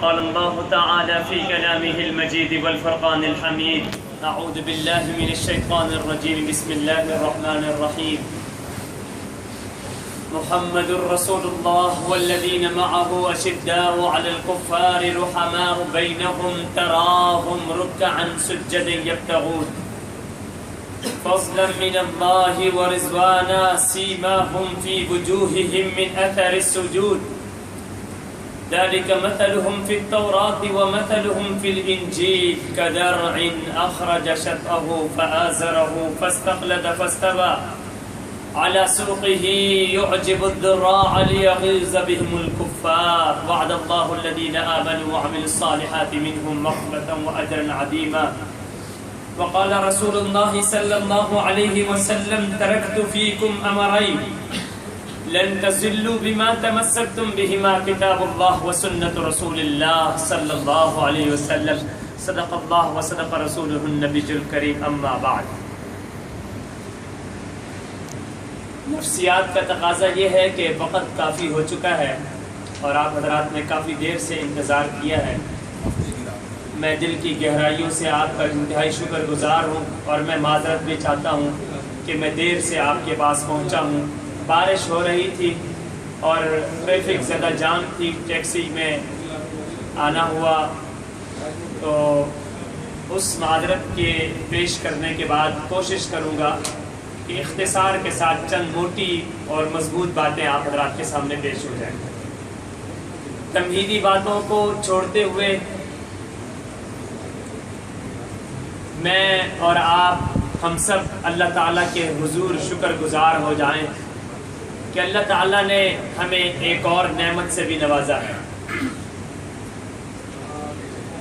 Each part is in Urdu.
قال الله تعالى في كلامه المجيد والفرقان الحميد أعوذ بالله من الشيطان الرجيم بسم الله الرحمن الرحيم محمد رسول الله والذين معه أشداء على الكفار رحماء بينهم تراهم ركعا سجدا يبتغون فضلا من الله ورضوانا سيماهم في وجوههم من أثر السجود ذلك مثلهم في التوراة ومثلهم في الإنجيل كزرع أخرج شطأه فآزره فاستغلظ فاستوى على سوقه يعجب الضراع ليغيظ بهم الكفار وعد الله الذين آمنوا وعملوا الصالحات منهم مغفرة وأجرا عظيما وقال رسول الله صلى الله عليه وسلم تركت فيكم أمرين لن تزلوا بما تمسكتم بهما كتاب الله وسنة رسول الله صلى الله عليه وسلم صدق الله وصدق رسوله النبي الكريم أما بعد. نفسیات کا تقاضا یہ ہے کہ وقت کافی ہو چکا ہے اور آپ حضرات نے کافی دیر سے انتظار کیا ہے. میں دل کی گہرائیوں سے آپ کا انتہائی شکر گزار ہوں اور میں معذرت بھی چاہتا ہوں کہ میں دیر سے آپ کے پاس پہنچا ہوں. بارش ہو رہی تھی اور ٹریفک زیادہ جام تھی، ٹیکسی میں آنا ہوا، تو اس معذرت کے پیش کرنے کے بعد کوشش کروں گا کہ اختصار کے ساتھ چند موٹی اور مضبوط باتیں آپ حضرات کے سامنے پیش ہو جائیں. تمہیدی باتوں کو چھوڑتے ہوئے میں اور آپ ہم سب اللہ تعالیٰ کے حضور شکر گزار ہو جائیں کہ اللہ تعالیٰ نے ہمیں ایک اور نعمت سے بھی نوازا ہے.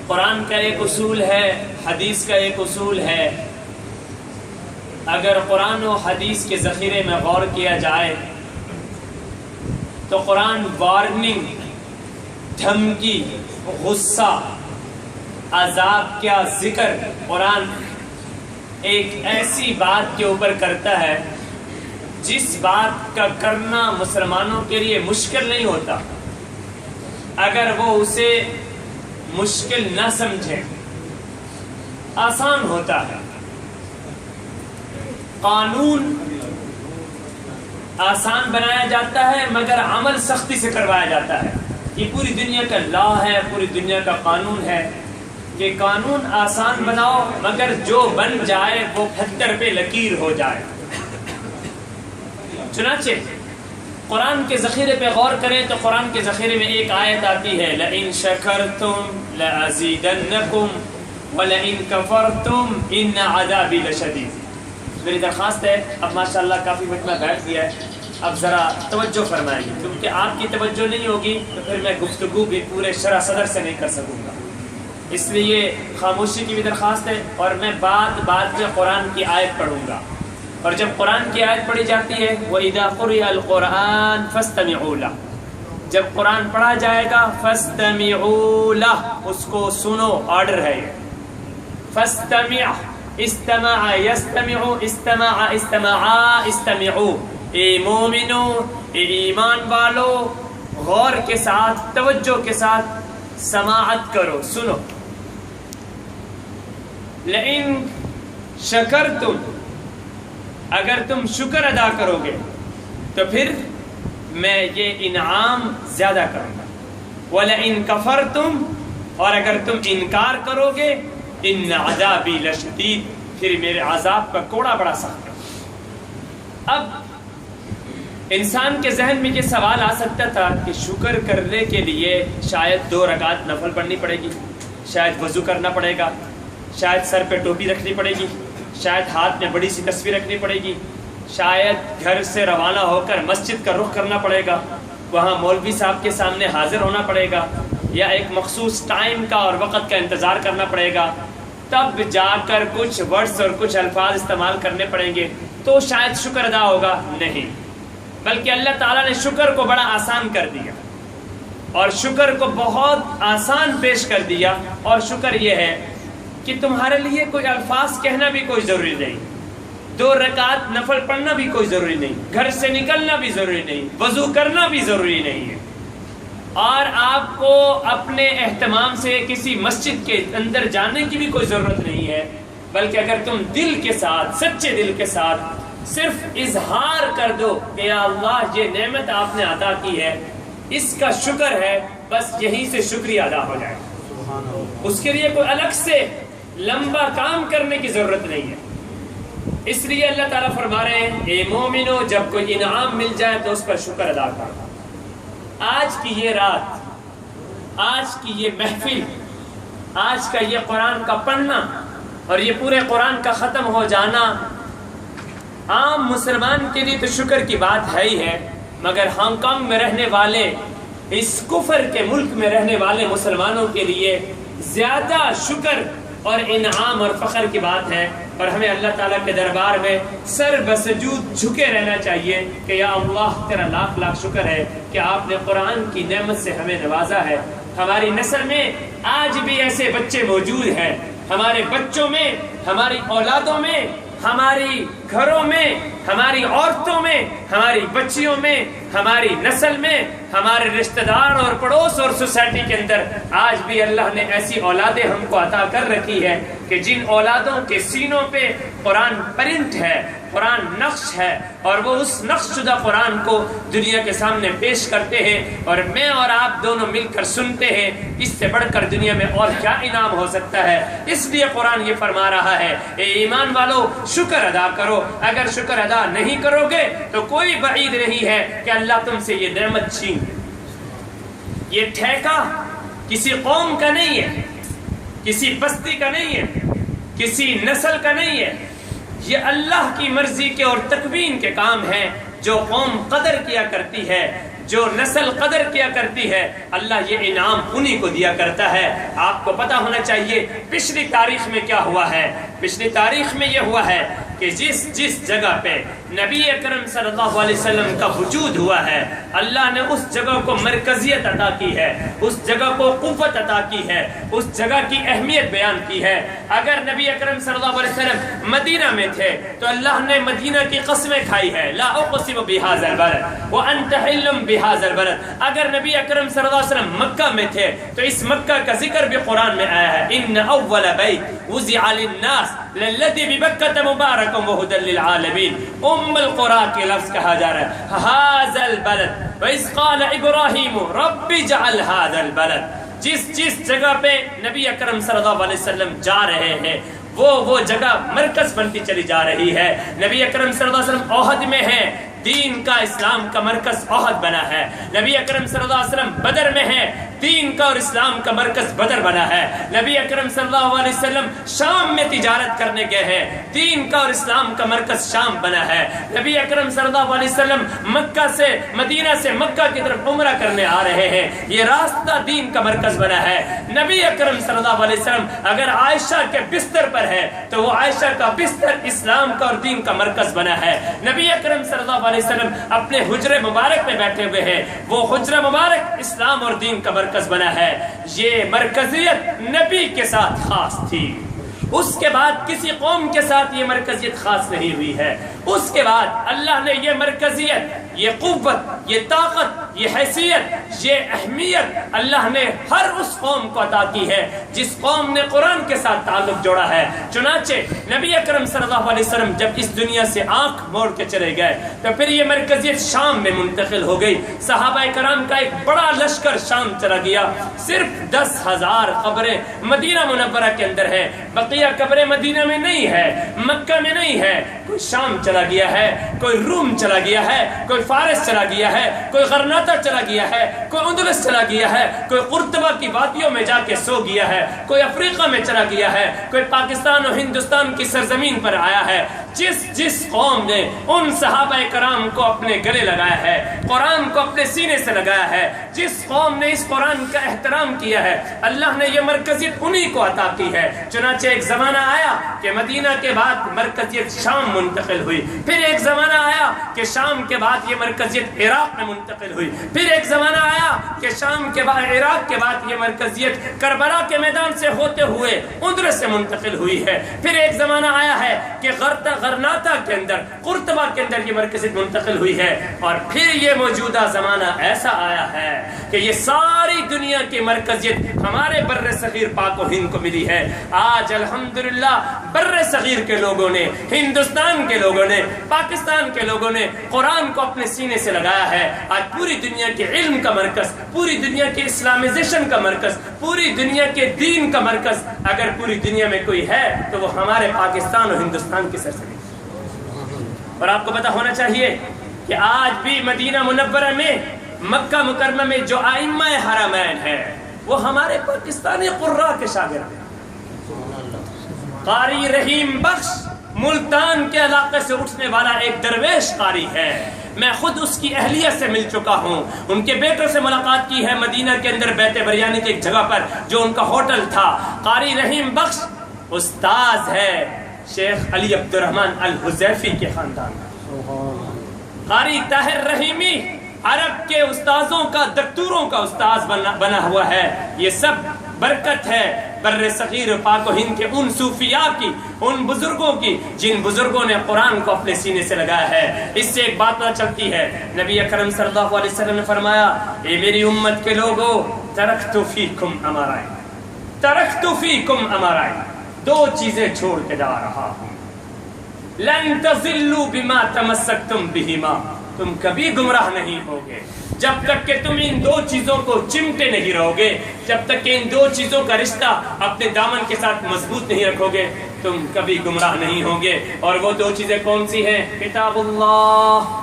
قرآن کا ایک اصول ہے، حدیث کا ایک اصول ہے، اگر قرآن و حدیث کے ذخیرے میں غور کیا جائے تو قرآن وارننگ، دھمکی، غصہ، عذاب کا ذکر قرآن ایک ایسی بات کے اوپر کرتا ہے جس بات کا کرنا مسلمانوں کے لیے مشکل نہیں ہوتا اگر وہ اسے مشکل نہ سمجھیں، آسان ہوتا ہے. قانون آسان بنایا جاتا ہے مگر عمل سختی سے کروایا جاتا ہے. یہ پوری دنیا کا لا ہے، پوری دنیا کا قانون ہے کہ قانون آسان بناؤ مگر جو بن جائے وہ پتھر پہ لکیر ہو جائے. چنانچہ قرآن کے ذخیرے پہ غور کریں تو قرآن کے ذخیرے میں ایک آیت آتی ہے لَإِن شَكَرْتُمْ لَأَزِيدَنَّكُمْ وَلَإِن كَفَرْتُمْ إِنَّ عَذَابِي لَشَدِيدٌ. میری درخواست ہے، اب ماشاءاللہ کافی وقت میں بیٹھ گیا ہے، اب ذرا توجہ فرمائیں گے کیونکہ آپ کی توجہ نہیں ہوگی تو پھر میں گفتگو بھی پورے شرح صدر سے نہیں کر سکوں گا. اس لیے خاموشی کی بھی درخواست ہے اور میں بعد میں قرآن کی آیت پڑھوں گا. اور جب قرآن کی آیت پڑھی جاتی ہے وَإِذَا قُرِئَ الْقُرْآنُ فَاسْتَمِعُوا لَهُ، جب قرآن پڑھا جائے گا فَاسْتَمِعُوا لَهُ، اس کو سنو، آرڈر ہے یہ. فَاسْتَمِعْ، استمع يستمع، استمع استمعا استمعوا. اے مومنو، اے ایمان والو، غور کے ساتھ، توجہ کے ساتھ سماعت کرو، سنو. لئن شکرتم، اگر تم شکر ادا کرو گے تو پھر میں یہ انعام زیادہ کروں گا. وَلَئِن كَفَرْتُمْ، اور اگر تم انکار کرو گے إِنَّ عَذَابِي لَشَدِيدٌ، پھر میرے عذاب کا کوڑا بڑا سخت ہے. اب انسان کے ذہن میں یہ سوال آ سکتا تھا کہ شکر کرنے کے لیے شاید 2 رکعت نفل پڑھنی پڑے گی، شاید وضو کرنا پڑے گا، شاید سر پہ ٹوپی رکھنی پڑے گی، شاید ہاتھ میں بڑی سی تصویر رکھنی پڑے گی، شاید گھر سے روانہ ہو کر مسجد کا رخ کرنا پڑے گا، وہاں مولوی صاحب کے سامنے حاضر ہونا پڑے گا، یا ایک مخصوص ٹائم کا اور وقت کا انتظار کرنا پڑے گا، تب جا کر کچھ ورڈز اور کچھ الفاظ استعمال کرنے پڑیں گے تو شاید شکر ادا ہوگا. نہیں، بلکہ اللہ تعالیٰ نے شکر کو بڑا آسان کر دیا اور شکر کو بہت آسان پیش کر دیا. اور شکر یہ ہے کہ تمہارے لیے کوئی الفاظ کہنا بھی کوئی ضروری نہیں، 2 رکعت نفل پڑھنا بھی کوئی ضروری نہیں، گھر سے نکلنا بھی ضروری نہیں، وضو کرنا بھی ضروری نہیں ہے. اور آپ کو اپنے اہتمام سے کسی مسجد کے اندر جانے کی بھی کوئی ضرورت نہیں ہے، بلکہ اگر تم دل کے ساتھ، سچے دل کے ساتھ صرف اظہار کر دو کہ یا اللہ یہ نعمت آپ نے عطا کی ہے، اس کا شکر ہے، بس یہیں سے شکریہ ادا ہو جائے، اس کے لیے کوئی الگ سے لمبا کام کرنے کی ضرورت نہیں ہے۔ اس لیے اللہ تعالیٰ فرما رہے ہیں اے مومنو، جب کوئی انعام مل جائے تو اس پر شکر ادا کرو۔ آج کی یہ رات، آج کی یہ محفل، آج کا یہ قرآن کا پڑھنا اور یہ پورے قرآن کا ختم ہو جانا عام مسلمان کے لیے تو شکر کی بات ہے ہی ہے، مگر ہانگ کانگ میں رہنے والے، اس کفر کے ملک میں رہنے والے مسلمانوں کے لیے زیادہ شکر اور انعام اور فخر کی بات ہے، اور ہمیں اللہ تعالیٰ کے دربار میں سر بسجود جھکے رہنا چاہیے کہ یا اللہ تیرا لاکھ لاکھ شکر ہے کہ آپ نے قرآن کی نعمت سے ہمیں نوازا ہے۔ ہماری نسل میں آج بھی ایسے بچے موجود ہیں، ہمارے بچوں میں، ہماری اولادوں میں، ہماری گھروں میں، ہماری عورتوں میں، ہماری بچیوں میں، ہماری نسل میں، ہمارے رشتہ دار اور پڑوس اور سوسائٹی کے اندر آج بھی اللہ نے ایسی اولادیں ہم کو عطا کر رکھی ہے کہ جن اولادوں کے سینوں پہ قرآن پرنٹ ہے، قرآن نقش ہے، اور وہ اس نقش شدہ قرآن کو دنیا کے سامنے پیش کرتے ہیں، اور میں اور آپ دونوں مل کر سنتے ہیں۔ اس سے بڑھ کر دنیا میں اور کیا انعام ہو سکتا ہے؟ اس لیے قرآن یہ فرما رہا ہے اے ایمان والو شکر ادا کرو، اگر شکر ادا نہیں کرو گے تو کوئی بعید نہیں ہے کہ اللہ تم سے یہ نعمت چھین۔ یہ ٹھیکہ کسی قوم کا نہیں ہے، کسی بستی کا نہیں ہے، کسی نسل کا نہیں ہے، یہ اللہ کی مرضی کے اور تکوین کے کام ہیں۔ جو قوم قدر کیا کرتی ہے، جو نسل قدر کیا کرتی ہے، اللہ یہ انعام انہی کو دیا کرتا ہے۔ آپ کو پتا ہونا چاہیے پچھلی تاریخ میں کیا ہوا ہے۔ پچھلی تاریخ میں یہ ہوا ہے کہ جس جگہ پہ نبی اکرم صلی اللہ علیہ وسلم کا وجود ہوا ہے، اللہ نے اس جگہ کو مرکزیت عطا کی ہے، اس جگہ کو قوت عطا کی ہے، اس جگہ کی اہمیت بیان کی ہے۔ اگر نبی اکرم صلی اللہ علیہ وسلم مدینہ میں تھے تو اللہ نے مدینہ کی قسمیں کھائی ہے، لا اقسم بہذا البلد وانت حل بہذا البلد۔ اگر نبی اکرم صلی اللہ علیہ وسلم مکہ میں تھے تو اس مکہ کا ذکر بھی قرآن میں آیا ہے، ان اول بیت وضع للناس للذی ببکۃ مبارک وہدی للعالمین۔ ام القرآ کے لفظ کہا جا رہا ہے ھذا البلد وَإِذْ قَالَ إِبْرَاهِيمُ رَبِّ اجْعَلْ ھذا البلد۔ جس جگہ پہ نبی اکرم صلی اللہ علیہ وسلم جا رہے ہیں وہ جگہ مرکز بنتی چلی جا رہی ہے۔ نبی اکرم صلی اللہ علیہ وسلم احد میں ہیں، دین کا اسلام کا مرکز احد بنا ہے۔ نبی اکرم صلی اللہ علیہ وسلم بدر میں ہیں، دین کا اور اسلام کا مرکز بدر بنا ہے۔ نبی اکرم صلی اللہ علیہ وسلم شام میں تجارت کرنے گئے ہیں، دین کا اور اسلام کا مرکز شام بنا ہے۔ نبی اکرم صلی اللہ علیہ وسلم مکہ سے مدینہ سے مکہ کی طرف عمرہ کرنے آ رہے ہیں، یہ راستہ دین کا مرکز بنا ہے۔ نبی اکرم صلی اللہ علیہ وسلم اگر عائشہ کے بستر پر ہے تو وہ عائشہ کا بستر اسلام کا اور دین کا مرکز بنا ہے۔ نبی اکرم صلی اللہ علیہ وسلم اپنے حجرے مبارک میں بیٹھے ہوئے ہیں، وہ حجرہ مبارک اسلام اور دین کا مرکز بنا ہے۔ یہ مرکزیت نبی کے ساتھ خاص تھی، اس کے بعد کسی قوم کے ساتھ یہ مرکزیت خاص نہیں ہوئی ہے۔ اس کے بعد اللہ نے یہ مرکزیت، یہ قوت، یہ طاقت، یہ حیثیت، یہ اہمیت اللہ نے ہر اس قوم کو عطا کی ہے جس قوم نے قرآن کے ساتھ تعلق جوڑا ہے۔ چنانچہ نبی اکرم صلی اللہ علیہ وسلم جب اس دنیا سے آنکھ موڑ کے چلے گئے تو پھر یہ مرکزیت شام میں منتقل ہو گئی۔ صحابہ کرام کا ایک بڑا لشکر شام چلا گیا، صرف 10,000 قبریں مدینہ منورہ کے اندر ہے، بقیہ قبریں مدینہ میں نہیں ہے، مکہ میں نہیں ہے۔ کوئی شام چلا گیا ہے، کوئی روم چلا گیا ہے، کوئی فارس چلا گیا ہے، کوئی غرناطہ چلا گیا ہے، کوئی اندلس چلا گیا ہے، کوئی قرطبہ کی وادیوں میں جا کے سو گیا ہے، کوئی افریقہ میں چلا گیا ہے، کوئی پاکستان اور ہندوستان کی سرزمین پر آیا ہے۔ جس قوم نے ان صحابہ کرام کو اپنے گلے لگایا ہے، قرآن کو اپنے سینے سے لگایا ہے، جس قوم نے اس قرآن کا احترام کیا ہے، اللہ نے یہ مرکزیت انہی کو عطا کی ہے۔ چنانچہ ایک زمانہ آیا کہ مدینہ کے بعد مرکزیت شام منتقل ہوئی، پھر ایک زمانہ آیا کہ شام کے بعد یہ مرکزیت عراق عراق میں منتقل ہوئی. پھر ایک زمانہ آیا کہ شام کے بعد عراق کے بعد یہ مرکزیت کربلا کے میدان سے ہوتے ہوئے اندرس سے منتقل ہوئی ہے. پھر ایک زمانہ آیا ہے کہ غرناطہ کے اندر قرطبہ کے اندر یہ مرکزیت منتقل ہوئی ہے. اور پھر یہ موجودہ زمانہ ایسا آیا ہے کہ یہ ساری دنیا کی مرکزیت ہمارے بر صغیر پاک و ہند کو ملی ہے. آج الحمدللہ بر صغیر کے لوگوں نے، ہندوستان کے لوگوں نے، پاکستان کے لوگوں نے قرآن کو اپنے سینے سے لگایا ہے. آج پوری دنیا کے علم کا مرکز، پوری دنیا کے اسلامائزیشن کا مرکز، پوری دنیا کے دین کا مرکز اگر پوری دنیا میں کوئی ہے تو وہ ہمارے پاکستان اور ہندوستان کی سرزمین. اور آپ کو پتہ ہونا چاہیے کہ آج بھی مدینہ منورہ میں، مکہ مکرمہ میں جو ائمہ حرمین ہے وہ ہمارے پاکستانی قراء کے شاگرد ہیں. قاری رحیم بخش ملتان کے علاقے سے اٹھنے والا ایک درویش قاری ہے. میں خود اس کی اہلیہ سے مل چکا ہوں، ان کے بیٹوں سے ملاقات کی ہے مدینہ کے اندر بیت بریانی کی ایک جگہ پر جو ان کا ہوٹل تھا. قاری رحیم بخش استاذ ہے شیخ علی عبد الرحمن الحذیفی کے خاندان کا. قاری طاہر رحیمی عرب کے استاذوں کا، دکتوروں کا استاذ بنا ہوا ہے. یہ سب برکت ہے بر صغیر پاک و ہند کے ان صوفیاء کی، ان بزرگوں کی جن بزرگوں نے قرآن کو اپنے سینے سے لگایا ہے. اس سے ایک بات پتہ چلتی ہے، نبی اکرم صلی اللہ علیہ وسلم نے فرمایا، اے میری امت کے لوگوں، ترکت فیکم امرین، ترکت فیکم امرین، دو چیزیں چھوڑ کے جا رہا ہوں. لن تضلوا بما تمسکتم بہما، تم کبھی گمراہ نہیں ہوگے جب تک کہ تم ان دو چیزوں کو چمٹے نہیں رہو گے، جب تک کہ ان دو چیزوں کا رشتہ اپنے دامن کے ساتھ مضبوط نہیں رکھو گے تم کبھی گمراہ نہیں ہوگے. اور وہ دو چیزیں کون سی ہیں؟ کتاب اللہ،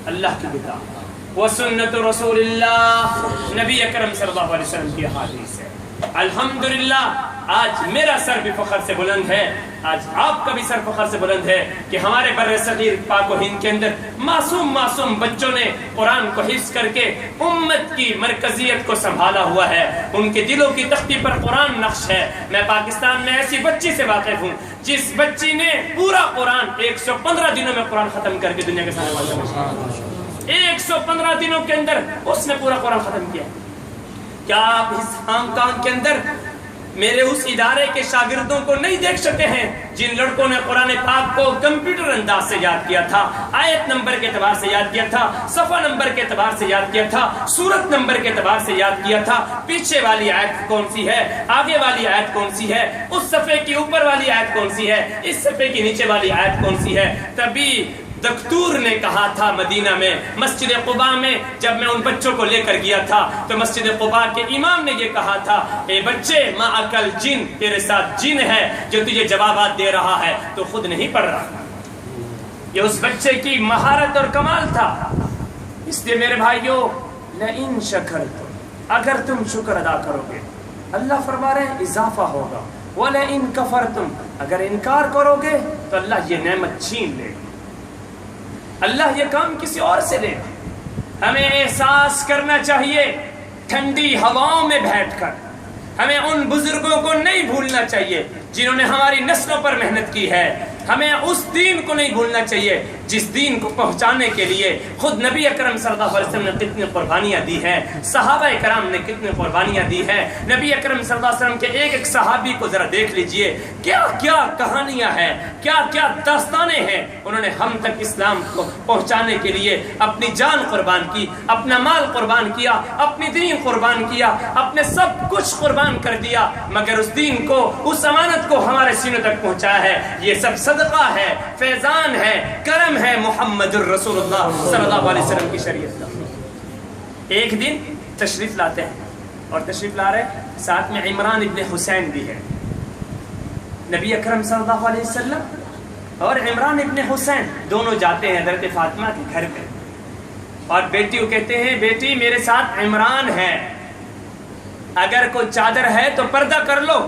اللہ کی کتاب، و سنت رسول اللہ، نبی اکرم صلی اللہ علیہ وسلم کی حدیث ہے. الحمدللہ آج میرا سر بھی فخر سے بلند ہے، آج آپ کا بھی سر فخر سے بلند ہے کہ ہمارے بر صغیر پاک و ہند کے اندر معصوم بچوں نے قرآن کو حفظ کر کے امت کی مرکزیت کو سنبھالا ہوا ہے. ان کے دلوں کی تختی پر قرآن نقش ہے. میں پاکستان میں ایسی بچی سے واقف ہوں جس بچی نے پورا قرآن 115 دنوں میں قرآن ختم کر کے دنیا کے سامنے 115 دنوں کے اندر اس نے پورا قرآن ختم کیا. کیا آپ اس ہانگ کانگ کے اندر میرے اس ادارے کے شاگردوں کو نہیں دیکھ سکتے ہیں جن لڑکوں نے قرآن پاک کو کمپیوٹر انداز سے یاد کیا تھا، آیت نمبر کے اعتبار سے یاد کیا تھا، صفحہ نمبر کے اعتبار سے یاد کیا تھا، سورت نمبر کے اعتبار سے یاد کیا تھا، پیچھے والی آیت کون سی ہے، آگے والی آیت کون سی ہے، اس صفحے کی اوپر والی آیت کون سی ہے، اس صفحے کی نیچے والی آیت کون سی ہے. تبھی دکتور نے کہا تھا مدینہ میں مسجد قباء میں جب میں ان بچوں کو لے کر گیا تھا تو مسجد قباء کے امام نے یہ کہا تھا، اے بچے معکل جن، تیرے ساتھ جن ہے جو تجھے جوابات دے رہا ہے، تو خود نہیں پڑھ رہا. یہ اس بچے کی مہارت اور کمال تھا. اس لیے میرے بھائیوں، لئن شکرتم، اگر تم شکر ادا کرو گے اللہ فرما رہے ہیں اضافہ ہوگا، وَلَئِن كَفَرْتُمْ، اگر انکار کرو گے تو اللہ یہ نعمت چھین لے گا، اللہ یہ کام کسی اور سے لے. ہمیں احساس کرنا چاہیے ٹھنڈی ہواؤں میں بیٹھ کر، ہمیں ان بزرگوں کو نہیں بھولنا چاہیے جنہوں نے ہماری نسلوں پر محنت کی ہے. ہمیں اس دین کو نہیں بھولنا چاہیے جس دین کو پہنچانے کے لیے خود نبی اکرم صلی اللہ علیہ وسلم نے کتنی قربانیاں دی ہیں، صحابہ کرام نے کتنی قربانیاں دی ہیں. نبی اکرم صلی اللہ علیہ وسلم کے ایک صحابی کو ذرا دیکھ لیجئے، کیا کیا کہانیاں ہیں، کیا کیا داستانیں ہیں. انہوں نے ہم تک اسلام کو پہنچانے کے لیے اپنی جان قربان کی، اپنا مال قربان کیا، اپنی دین قربان کیا، اپنے سب کچھ قربان کر دیا، مگر اس دین کو، اس امانت کو ہمارے سینوں تک پہنچایا ہے. یہ سب صدقہ ہے، فیضان ہے، کرم ہے محمد الرسول اللہ صلی اللہ علیہ وسلم کی شریعت کا. ایک دن تشریف لاتے ہیں اور تشریف لا رہے ساتھ میں عمران ابن حسین بھی ہے. نبی اکرم صلی اللہ علیہ وسلم اور عمران ابن حسین دونوں جاتے ہیں حضرت فاطمہ کے گھر پہ اور بیٹی کو کہتے ہیں، بیٹی میرے ساتھ عمران ہے، اگر کوئی چادر ہے تو پردہ کر لو،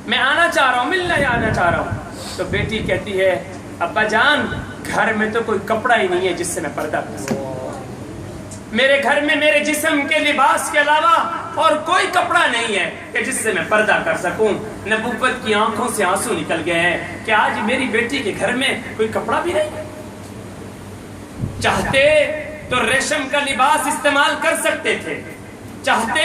میں آنا چاہ رہا ہوں، ملنے آنا چاہ رہا ہوں. تو بیٹی کہتی ہے، ابا جان گھر میں تو کوئی کپڑا ہی نہیں ہے جس سے میں پردہ کر سکوں، میرے گھر میں میرے جسم کے لباس کے علاوہ اور کوئی کپڑا نہیں ہے کہ جس سے میں پردہ کر سکوں. نبوت کی آنکھوں سے آنسو نکل گئے ہیں کہ آج میری بیٹی کے گھر میں کوئی کپڑا بھی نہیں. چاہتے تو ریشم کا لباس استعمال کر سکتے تھے، چاہتے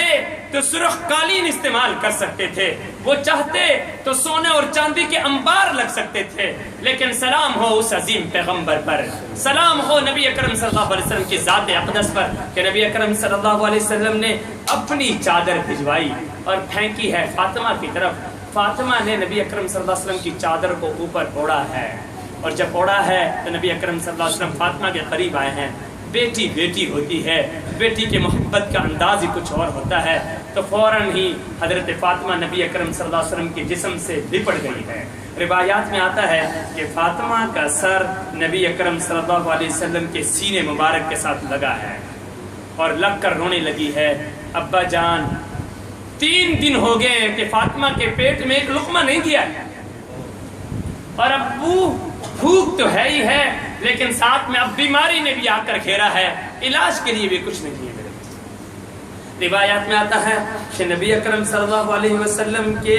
تو سرخ قالین استعمال کر سکتے تھے، وہ چاہتے تو سونے اور چاندی کے انبار لگ سکتے تھے، لیکن سلام ہو اس عظیم پیغمبر پر، سلام ہو نبی اکرم صلی اللہ علیہ وسلم کی ذات اقدس پر کہ نبی اکرم صلی اللہ علیہ وسلم نے اپنی چادر بھجوائی اور پھینکی ہے فاطمہ کی طرف۔ فاطمہ نے نبی اکرم صلی اللہ علیہ وسلم کی چادر کو اوپر اوڑھا ہے، اور جب اوڑھا ہے تو نبی اکرم صلی اللہ علیہ وسلم فاطمہ کے قریب آئے ہیں۔ بیٹی بیٹی ہوتی ہے، بیٹی کے محبت کا انداز ہی کچھ اور ہوتا ہے، تو فوراً ہی حضرت فاطمہ نبی اکرم صلی اللہ علیہ وسلم کے جسم سے لپٹ گئی ہے۔ روایات میں آتا ہے کہ فاطمہ کا سر نبی اکرم صلی اللہ علیہ وسلم کے سینے مبارک کے ساتھ لگا ہے اور لگ کر رونے لگی ہے، ابا جان 3 دن ہو گئے کہ فاطمہ کے پیٹ میں ایک لقمہ نہیں گیا ہے، اور ابو بھوک تو ہے ہی ہے، لیکن ساتھ میں اب بیماری نے بھی آ کر گھیرا ہے، علاج کے لیے بھی کچھ نہیں ہے میرے۔ روایات میں آتا ہے کہ نبی اکرم صلی اللہ علیہ وسلم کے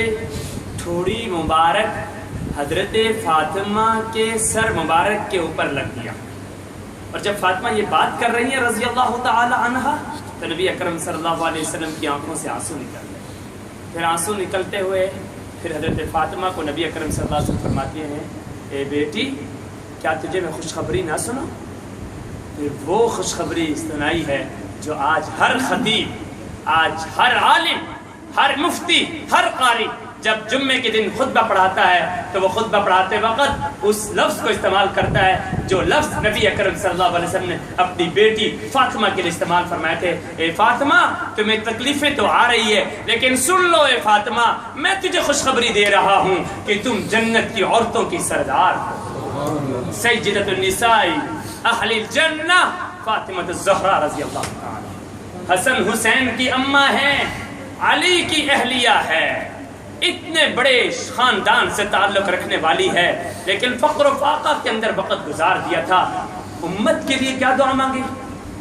ٹھوڑی مبارک حضرت فاطمہ کے سر مبارک کے اوپر لگ گیا، اور جب فاطمہ یہ بات کر رہی ہیں رضی اللہ تعالی عنہا تو نبی اکرم صلی اللہ علیہ وسلم کی آنکھوں سے آنسو نکل گئے۔ پھر آنسو نکلتے ہوئے پھر حضرت فاطمہ کو نبی اکرم صلی اللہ علیہ وسلم فرماتے ہیں، اے بیٹی کیا تجھے میں خوشخبری نہ سنوں؟ پھر وہ خوشخبری سنائی ہے جو آج ہر خطیب، آج ہر عالم، ہر مفتی، ہر قاری جب جمعے کے دن خطبہ پڑھاتا ہے تو وہ خطبہ پڑھاتے وقت اس لفظ کو استعمال کرتا ہے جو لفظ نبی اکرم صلی اللہ علیہ وسلم نے اپنی بیٹی فاطمہ کے لیے استعمال فرمائے تھے۔ اے فاطمہ تمہیں تکلیفیں تو آ رہی ہے، لیکن سن لو اے فاطمہ، میں تجھے خوشخبری دے رہا ہوں کہ تم جنت کی عورتوں کی سردار ہو، سیدۃ النساء اہل الجنہ فاطمہ الزہرا رضی اللہ تعالی، حسن حسین کی اماں ہیں، علی کی اہلیہ ہے، اتنے بڑے خاندان سے تعلق رکھنے والی ہے، لیکن فقر و فاقہ کے اندر وقت گزار دیا تھا۔ امت کے لیے کیا دعا مانگی؟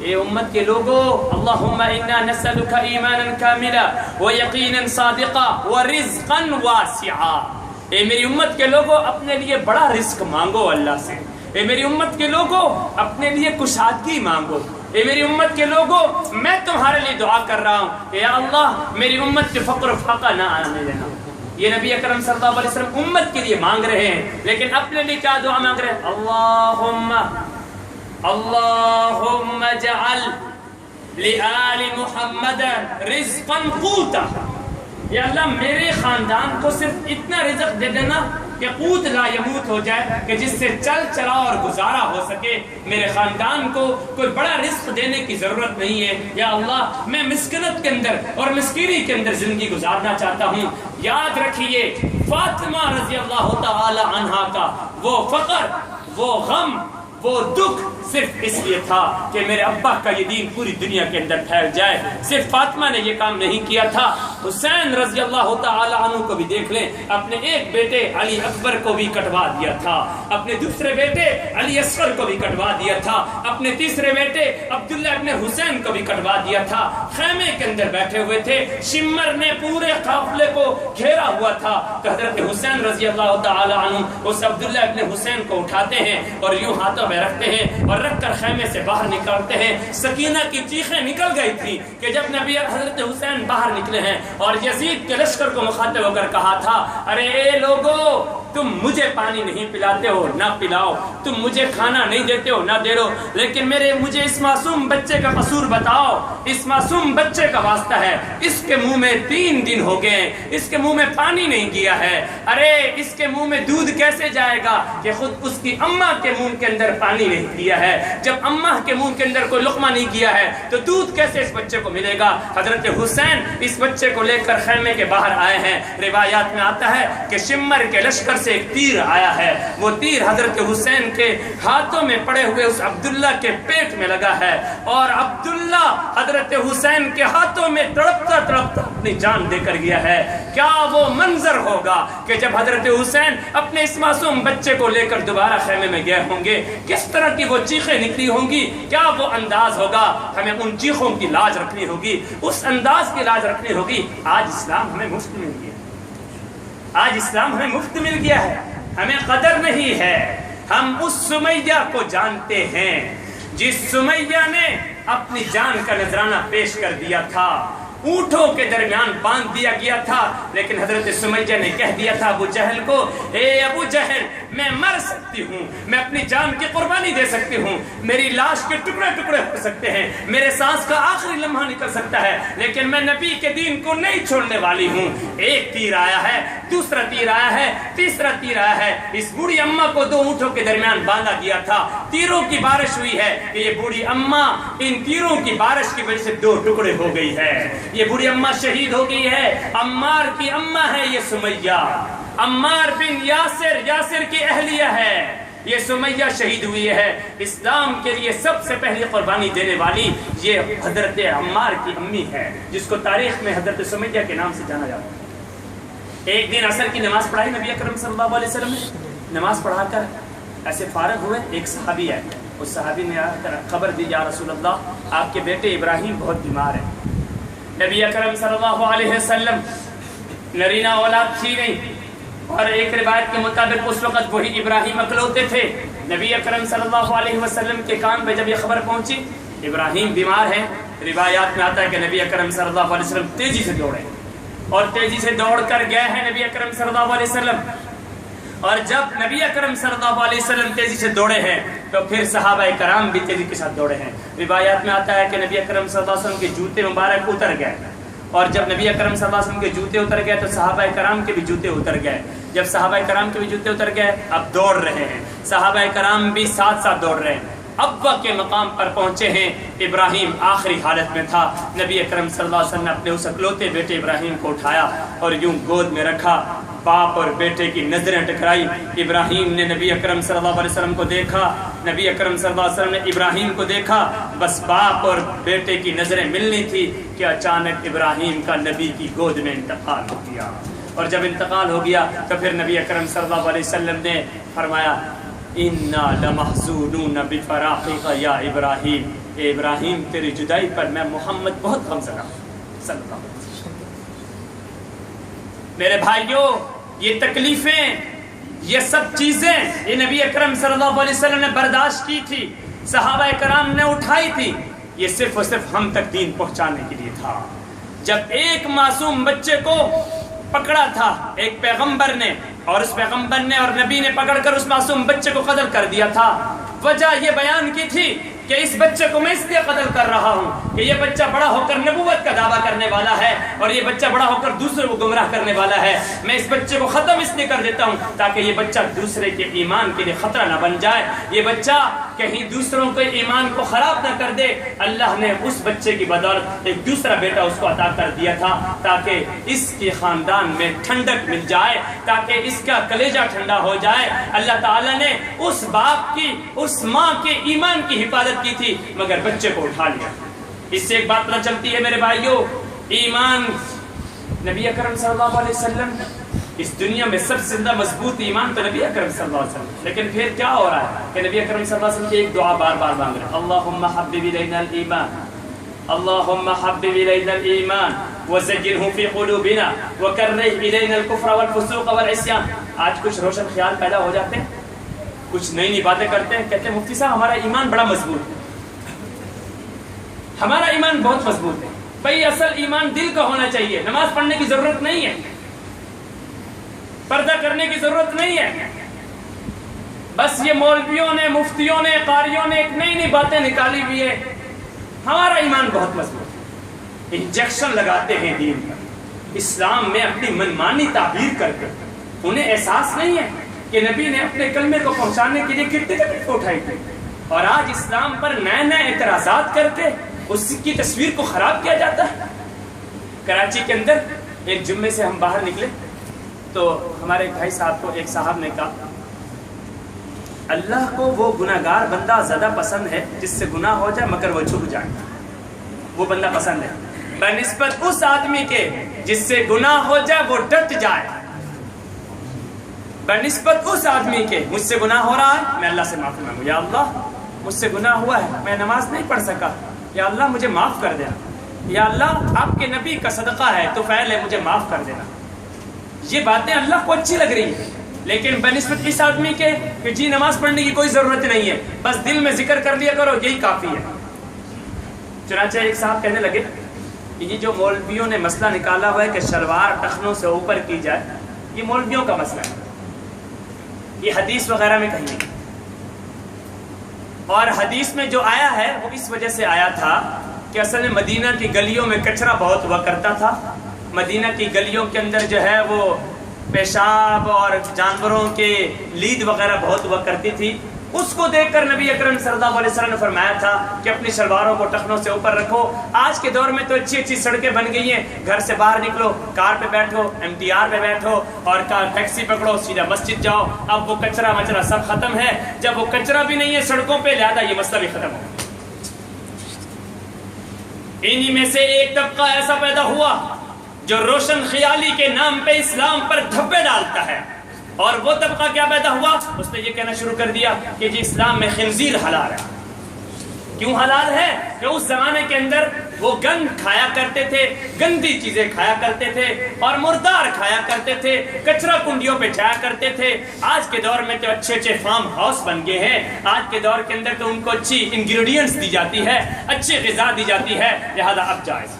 اے امت کے لوگو، اللہم انا نسألک ایمانا کاملا و یقینا صادقا و رزقا واسعا۔ اے میری امت کے لوگو اپنے لیے بڑا رزق مانگو اللہ سے، اے میری امت کے لوگو اپنے لیے کشادگی مانگو، اے میری امت کے لوگو میں تمہارے لیے دعا کر رہا ہوں، اے اللہ میری امت کے فقر و فاقہ نہ آنے دینا۔ یہ نبی اکرم صلی اللہ علیہ وسلم امت کے لیے مانگ رہے ہیں، لیکن اپنے لیے کیا دعا مانگ رہے ہیں؟ اللہم اجعل لآل محمد رزقا قوتا، یا اللہ میرے خاندان کو صرف اتنا رزق دے دینا کہ قوت لا یموت ہو جائے، کہ جس سے چل چلا اور گزارا ہو سکے، میرے خاندان کو کوئی بڑا رزق دینے کی ضرورت نہیں ہے، یا اللہ میں مسکنت کے اندر اور مسکینی کے اندر زندگی گزارنا چاہتا ہوں۔ یاد رکھیے فاطمہ رضی اللہ تعالی عنہا کا وہ فقر، وہ غم، وہ دکھ صرف اس لیے تھا کہ میرے ابا کا یہ دین پوری دنیا کے اندر پھیل جائے۔ صرف فاطمہ نے یہ کام نہیں کیا تھا، حسین رضی اللہ تعالی عنہ کو بھی دیکھ لیں، اپنے ایک بیٹے علی اکبر کو بھی کٹوا دیا تھا، اپنے دوسرے بیٹے علی اصغر کو بھی کٹوا دیا تھا، اپنے تیسرے بیٹے عبداللہ ابن حسین کو بھی کٹوا دیا تھا۔ خیمے کے اندر بیٹھے ہوئے تھے، شمر نے پورے قافلے کو گھیرا ہوا تھا، تو حضرت حسین رضی اللہ تعالی عنہ اس عبداللہ ابن حسین کو اٹھاتے ہیں اور یوں ہاتھوں میں رکھتے ہیں اور رکھ کر خیمے سے باہر نکالتے ہیں۔ سکینہ کی چیخیں نکل گئی تھی کہ جب نبی حضرت حسین باہر نکلے ہیں اور یزید کے لشکر کو مخاطب ہو کر کہا تھا، ارے اے لوگو تم مجھے پانی نہیں پلاتے ہو نہ پلاؤ، تم مجھے کھانا نہیں دیتے ہو نہ دے دو، لیکن مجھے اس معصوم بچے کا قصور بتاؤ، اس معصوم بچے کا واسطہ ہے، اس کے منہ میں 3 دن ہو گئے، اس کے منہ میں پانی نہیں گیا ہے، ارے اس کے منہ میں دودھ کیسے جائے گا کہ خود اس کی اماں کے منہ کے اندر پانی نہیں گیا ہے، جب اماں کے منہ کے اندر کوئی لقمہ نہیں گیا ہے تو دودھ کیسے اس بچے کو ملے گا؟ حضرت حسین اس بچے کو لے کر خیمے کے باہر آئے ہیں۔ روایات میں آتا ہے کہ شمر کے لشکر سے ایک تیر آیا ہے، وہ تیر حضرت حسین کے ہاتھوں میں پڑے ہوئے اس عبداللہ کے پیٹ میں لگا ہے، اور عبداللہ حضرت حسین کے ہاتھوں میں تڑپتا تڑپتا اپنی جان دے کر گیا ہے۔ کیا وہ منظر ہوگا کہ جب حضرت حسین اپنے اس معصوم بچے کو لے کر دوبارہ خیمے میں گئے ہوں گے، کس طرح کی وہ چیخیں نکلی ہوں گی، کیا وہ انداز ہوگا؟ ہمیں ان چیخوں کی لاج رکھنی ہوگی، اس انداز کی لاج رکھنی ہوگی۔ آج اسلام ہمیں مفت مل گیا، آج اسلام ہمیں مفت مل گیا ہے، ہمیں قدر نہیں ہے۔ ہم اس سمیہ کو جانتے ہیں جس سمیہ نے اپنی جان کا نذرانہ پیش کر دیا تھا، اونٹوں کے درمیان باندھ دیا گیا تھا، لیکن حضرت سمیہ نے کہہ دیا تھا ابو جہل کو، اے ابو جہل میں مر سکتی ہوں، میں اپنی جان کی قربانی دے سکتی ہوں، میری لاش کے ٹکڑے ٹکڑے ہو سکتے ہیں، میرے سانس کا آخری لمحہ نکل سکتا ہے، لیکن میں نبی کے دین کو نہیں چھوڑنے والی ہوں۔ ایک تیر آیا ہے، دوسرا تیر آیا ہے، تیسرا تیر آیا ہے، اس بوڑھی اماں کو 2 اونٹوں کے درمیان باندھا گیا تھا، تیروں کی بارش ہوئی ہے کہ یہ بوڑھی اماں ان تیروں کی بارش کی وجہ سے 2 ٹکڑے ہو گئی ہے، یہ بوڑھی اماں شہید ہو گئی ہے۔ عمار کی اماں ہے یہ سمیہ، عمار بن یاسر، یاسر کی اہلیہ ہے، یہ سمیہ شہید ہوئی ہے۔ اسلام کے لیے سب سے پہلی قربانی دینے والی یہ حضرت عمار کی امی ہے، جس کو تاریخ میں حضرت سمیہ کے نام سے جانا جاتا ہے۔ ایک دن عصر کی نماز پڑھائی نبی اکرم صلی اللہ علیہ وسلم نے، نماز پڑھا کر ایسے فارغ ہوئے، ایک صحابی ہے، اس صحابی نے آ کر خبر دی، یا رسول اللہ آپ کے بیٹے ابراہیم بہت بیمار ہے۔ نبی اکرم صلی اللہ علیہ وسلم نرینہ اولاد تھی نہیں، اور ایک روایت کے مطابق اس وقت وہی ابراہیم اکلوتے تھے۔ نبی اکرم صلی اللہ علیہ وسلم کے کان پہ جب یہ خبر پہنچی ابراہیم بیمار ہے، روایات میں آتا ہے کہ نبی اکرم صلی اللہ علیہ وسلم تیزی سے دوڑے، اور تیزی سے دوڑ کر گئے ہیں نبی اکرم صلی اللہ علیہ وسلم۔ اور جب نبی اکرم صلی اللہ علیہ وسلم تیزی سے دوڑے ہیں تو پھر صحابہ کرام بھی تیزی کے ساتھ دوڑے ہیں۔ روایات میں آتا ہے کہ نبی اکرم صلی اللہ علیہ وسلم کے جوتے مبارک اتر گئے، اور جب نبی اکرم صلی اللہ علیہ وسلم کے جوتے اتر گئے تو صحابہ کرام کے بھی جوتے اتر گئے۔ جب صحابہ کرام کے بھی جوتے اتر گئے، اب دوڑ رہے ہیں، صحابہ کرام بھی ساتھ ساتھ دوڑ رہے ہیں۔ ابا کے مقام پر پہنچے ہیں، ابراہیم آخری حالت میں تھا۔ نبی اکرم صلی اللہ علیہ وسلم نے اپنے اس اکلوتے بیٹے ابراہیم کو اٹھایا اور یوں گود میں رکھا، باپ اور بیٹے کی نظریں ٹکرائی۔ ابراہیم نے نبی اکرم صلی اللہ علیہ وسلم کو دیکھا، نبی اکرم صلی اللہ علیہ وسلم نے ابراہیم کو دیکھا، بس باپ اور بیٹے کی نظریں ملنی تھی کہ اچانک ابراہیم کا نبی کی گود میں انتقال ہو گیا۔ اور جب انتقال ہو گیا تو پھر نبی اکرم صلی اللہ علیہ وسلم نے فرمایا، اِنَّا لَمَحْزُونُونَ بِفَرَاقِكَ یا ابراہیم، اے ابراہیم تیری جدائی پر میں محمد بہت غمزدہ ہوں صلی اللہ علیہ وسلم۔ میرے بھائیوں، یہ تکلیفیں، یہ سب چیزیں یہ نبی اکرم صلی اللہ علیہ وسلم نے برداشت کی تھی، صحابہ کرام نے اٹھائی تھی، یہ صرف اور صرف ہم تک دین پہنچانے کے لیے تھا۔ جب ایک معصوم بچے کو پکڑا تھا ایک پیغمبر نے، اور اس پیغمبر نے اور نبی نے پکڑ کر اس معصوم بچے کو قتل کر دیا تھا، وجہ یہ بیان کی تھی کہ اس بچے کو میں اس لیے قتل کر رہا ہوں کہ یہ بچہ بڑا ہو کر نبوت کا دعویٰ کرنے والا ہے، اور یہ بچہ بڑا ہو کر دوسرے کو گمراہ کرنے والا ہے۔ میں اس بچے کو ختم اس لیے کر دیتا ہوں تاکہ یہ بچہ دوسرے کے ایمان کے لیے خطرہ نہ بن جائے، یہ بچہ کہیں دوسروں کے ایمان کو خراب نہ کر دے۔ اللہ نے اس بچے کی بدولت ایک دوسرا بیٹا اس کو عطا کر دیا تھا تاکہ اس کے خاندان میں ٹھنڈک مل جائے، تاکہ اس کا کلیجہ ٹھنڈا ہو جائے۔ اللہ تعالیٰ نے اس باپ کی، اس ماں کے ایمان کی حفاظت کی تھی، مگر بچے کو اٹھا لیا۔ اس سے ایک بات پتہ چلتی ہے میرے بھائیوں، ایمان، نبی اکرم صلی اللہ علیہ وسلم، اس دنیا میں سب سے زیادہ مضبوط ایمان تو نبی اکرم صلی اللہ علیہ وسلم، لیکن پھر کیا ہو رہا ہے کہ نبی اکرم صلی اللہ علیہ وسلم کی ایک دعا بار بار مانگ رہے ہیں، اللہم حبب الینا الایمان، اللہم حبب الینا الایمان وزینہ فی قلوبنا وکرہ الینا الکفر والفسوق والعصیان۔ آج کچھ روشن خیال پیدا ہو جاتے ہیں، کچھ نئی نئی باتیں کرتے ہیں، کہتے ہیں مفتی صاحب ہمارا ایمان بڑا مضبوط ہے، ہمارا ایمان بہت مضبوط ہے۔ بھئی اصل ایمان دل کا ہونا چاہیے، نماز پڑھنے کی ضرورت نہیں ہے، پردہ کرنے کی ضرورت نہیں ہے، بس یہ مولویوں نے، مفتیوں نے، قاریوں نے ایک نئی نئی باتیں نکالی ہوئی ہے۔ ہمارا ایمان بہت مضبوط ہے، انجیکشن لگاتے ہیں دین پر، اسلام میں اپنی منمانی تعبیر کر کے، انہیں احساس نہیں ہے کہ نبی نے اپنے کلمے کو پہنچانے کے لیے کتنے تکلیف اٹھائی تھی، اور آج اسلام پر نئے نئے اعتراضات کر کے اس کی تصویر کو خراب کیا جاتا ہے۔ کراچی کے اندر ایک جمعے سے ہم باہر نکلے تو ہمارے بھائی صاحب کو ایک صاحب نے کہا، اللہ کو وہ گناہگار بندہ زیادہ پسند ہے جس سے گناہ ہو جائے مگر وہ جھک جائے، وہ بندہ پسند ہے بنسبت اس آدمی کے جس سے گناہ ہو جائے وہ ڈٹ جائے، بنسبت اس آدمی کے مجھ سے گناہ ہو رہا ہے میں اللہ سے معافی مانگوں، یا اللہ مجھ سے گناہ ہوا ہے، میں نماز نہیں پڑھ سکا، یا اللہ مجھے معاف کر دینا، یا اللہ آپ کے نبی کا صدقہ ہے تو فعل ہے مجھے معاف کر دینا۔ یہ باتیں اللہ کو اچھی لگ رہی ہیں، لیکن بنسبت اس آدمی کے کہ جی نماز پڑھنے کی کوئی ضرورت نہیں ہے، بس دل میں ذکر کر لیا کرو یہی کافی ہے، چنانچہ ایک صاحب کہنے لگے کہ یہ جو مولویوں نے مسئلہ نکالا ہوا ہے کہ شلوار ٹخنوں سے اوپر کی جائے، یہ مولویوں کا مسئلہ ہے، یہ حدیث وغیرہ میں کہیں نہیں، اور حدیث میں جو آیا ہے وہ اس وجہ سے آیا تھا کہ اصل میں مدینہ کی گلیوں میں کچرا بہت ہوا کرتا تھا، مدینہ کی گلیوں کے اندر جو ہے وہ پیشاب اور جانوروں کے لید وغیرہ بہت ہوا کرتی تھی، اس کو دیکھ کر نبی اکرم صلی اللہ علیہ وسلم نے فرمایا تھا کہ اپنی شلواروں کو ٹخنوں سے اوپر رکھو۔ آج کے دور میں تو اچھی اچھی سڑکیں بن گئی ہیں، گھر سے باہر نکلو، کار پہ بیٹھو، MTR پہ بیٹھو اور ٹیکسی پکڑو، سیدھا مسجد جاؤ، اب وہ کچرا مچرا سب ختم ہے، جب وہ کچرا بھی نہیں ہے سڑکوں پہ، لہذا یہ مسئلہ بھی ختم ہو۔ انہی میں سے ایک طبقہ ایسا پیدا ہوا جو روشن خیالی کے نام پہ اسلام پر دھبے ڈالتا ہے، اور وہ طبقہ کیا پیدا ہوا، اس نے یہ کہنا شروع کر دیا کہ جی اسلام میں خنزیر حلال ہے۔ کیوں حلال ہے؟ کہ اس زمانے کے اندر وہ گند کھایا کرتے تھے، گندی چیزیں کھایا کرتے تھے اور مردار کھایا کرتے تھے، کچرا کنڈیوں پہ جایا کرتے تھے۔ آج کے دور میں تو اچھے اچھے فارم ہاؤس بن گئے ہیں، آج کے دور کے اندر تو ان کو اچھی انگریڈینٹس دی جاتی ہے، اچھی غذا دی جاتی ہے، لہذا اب جائز۔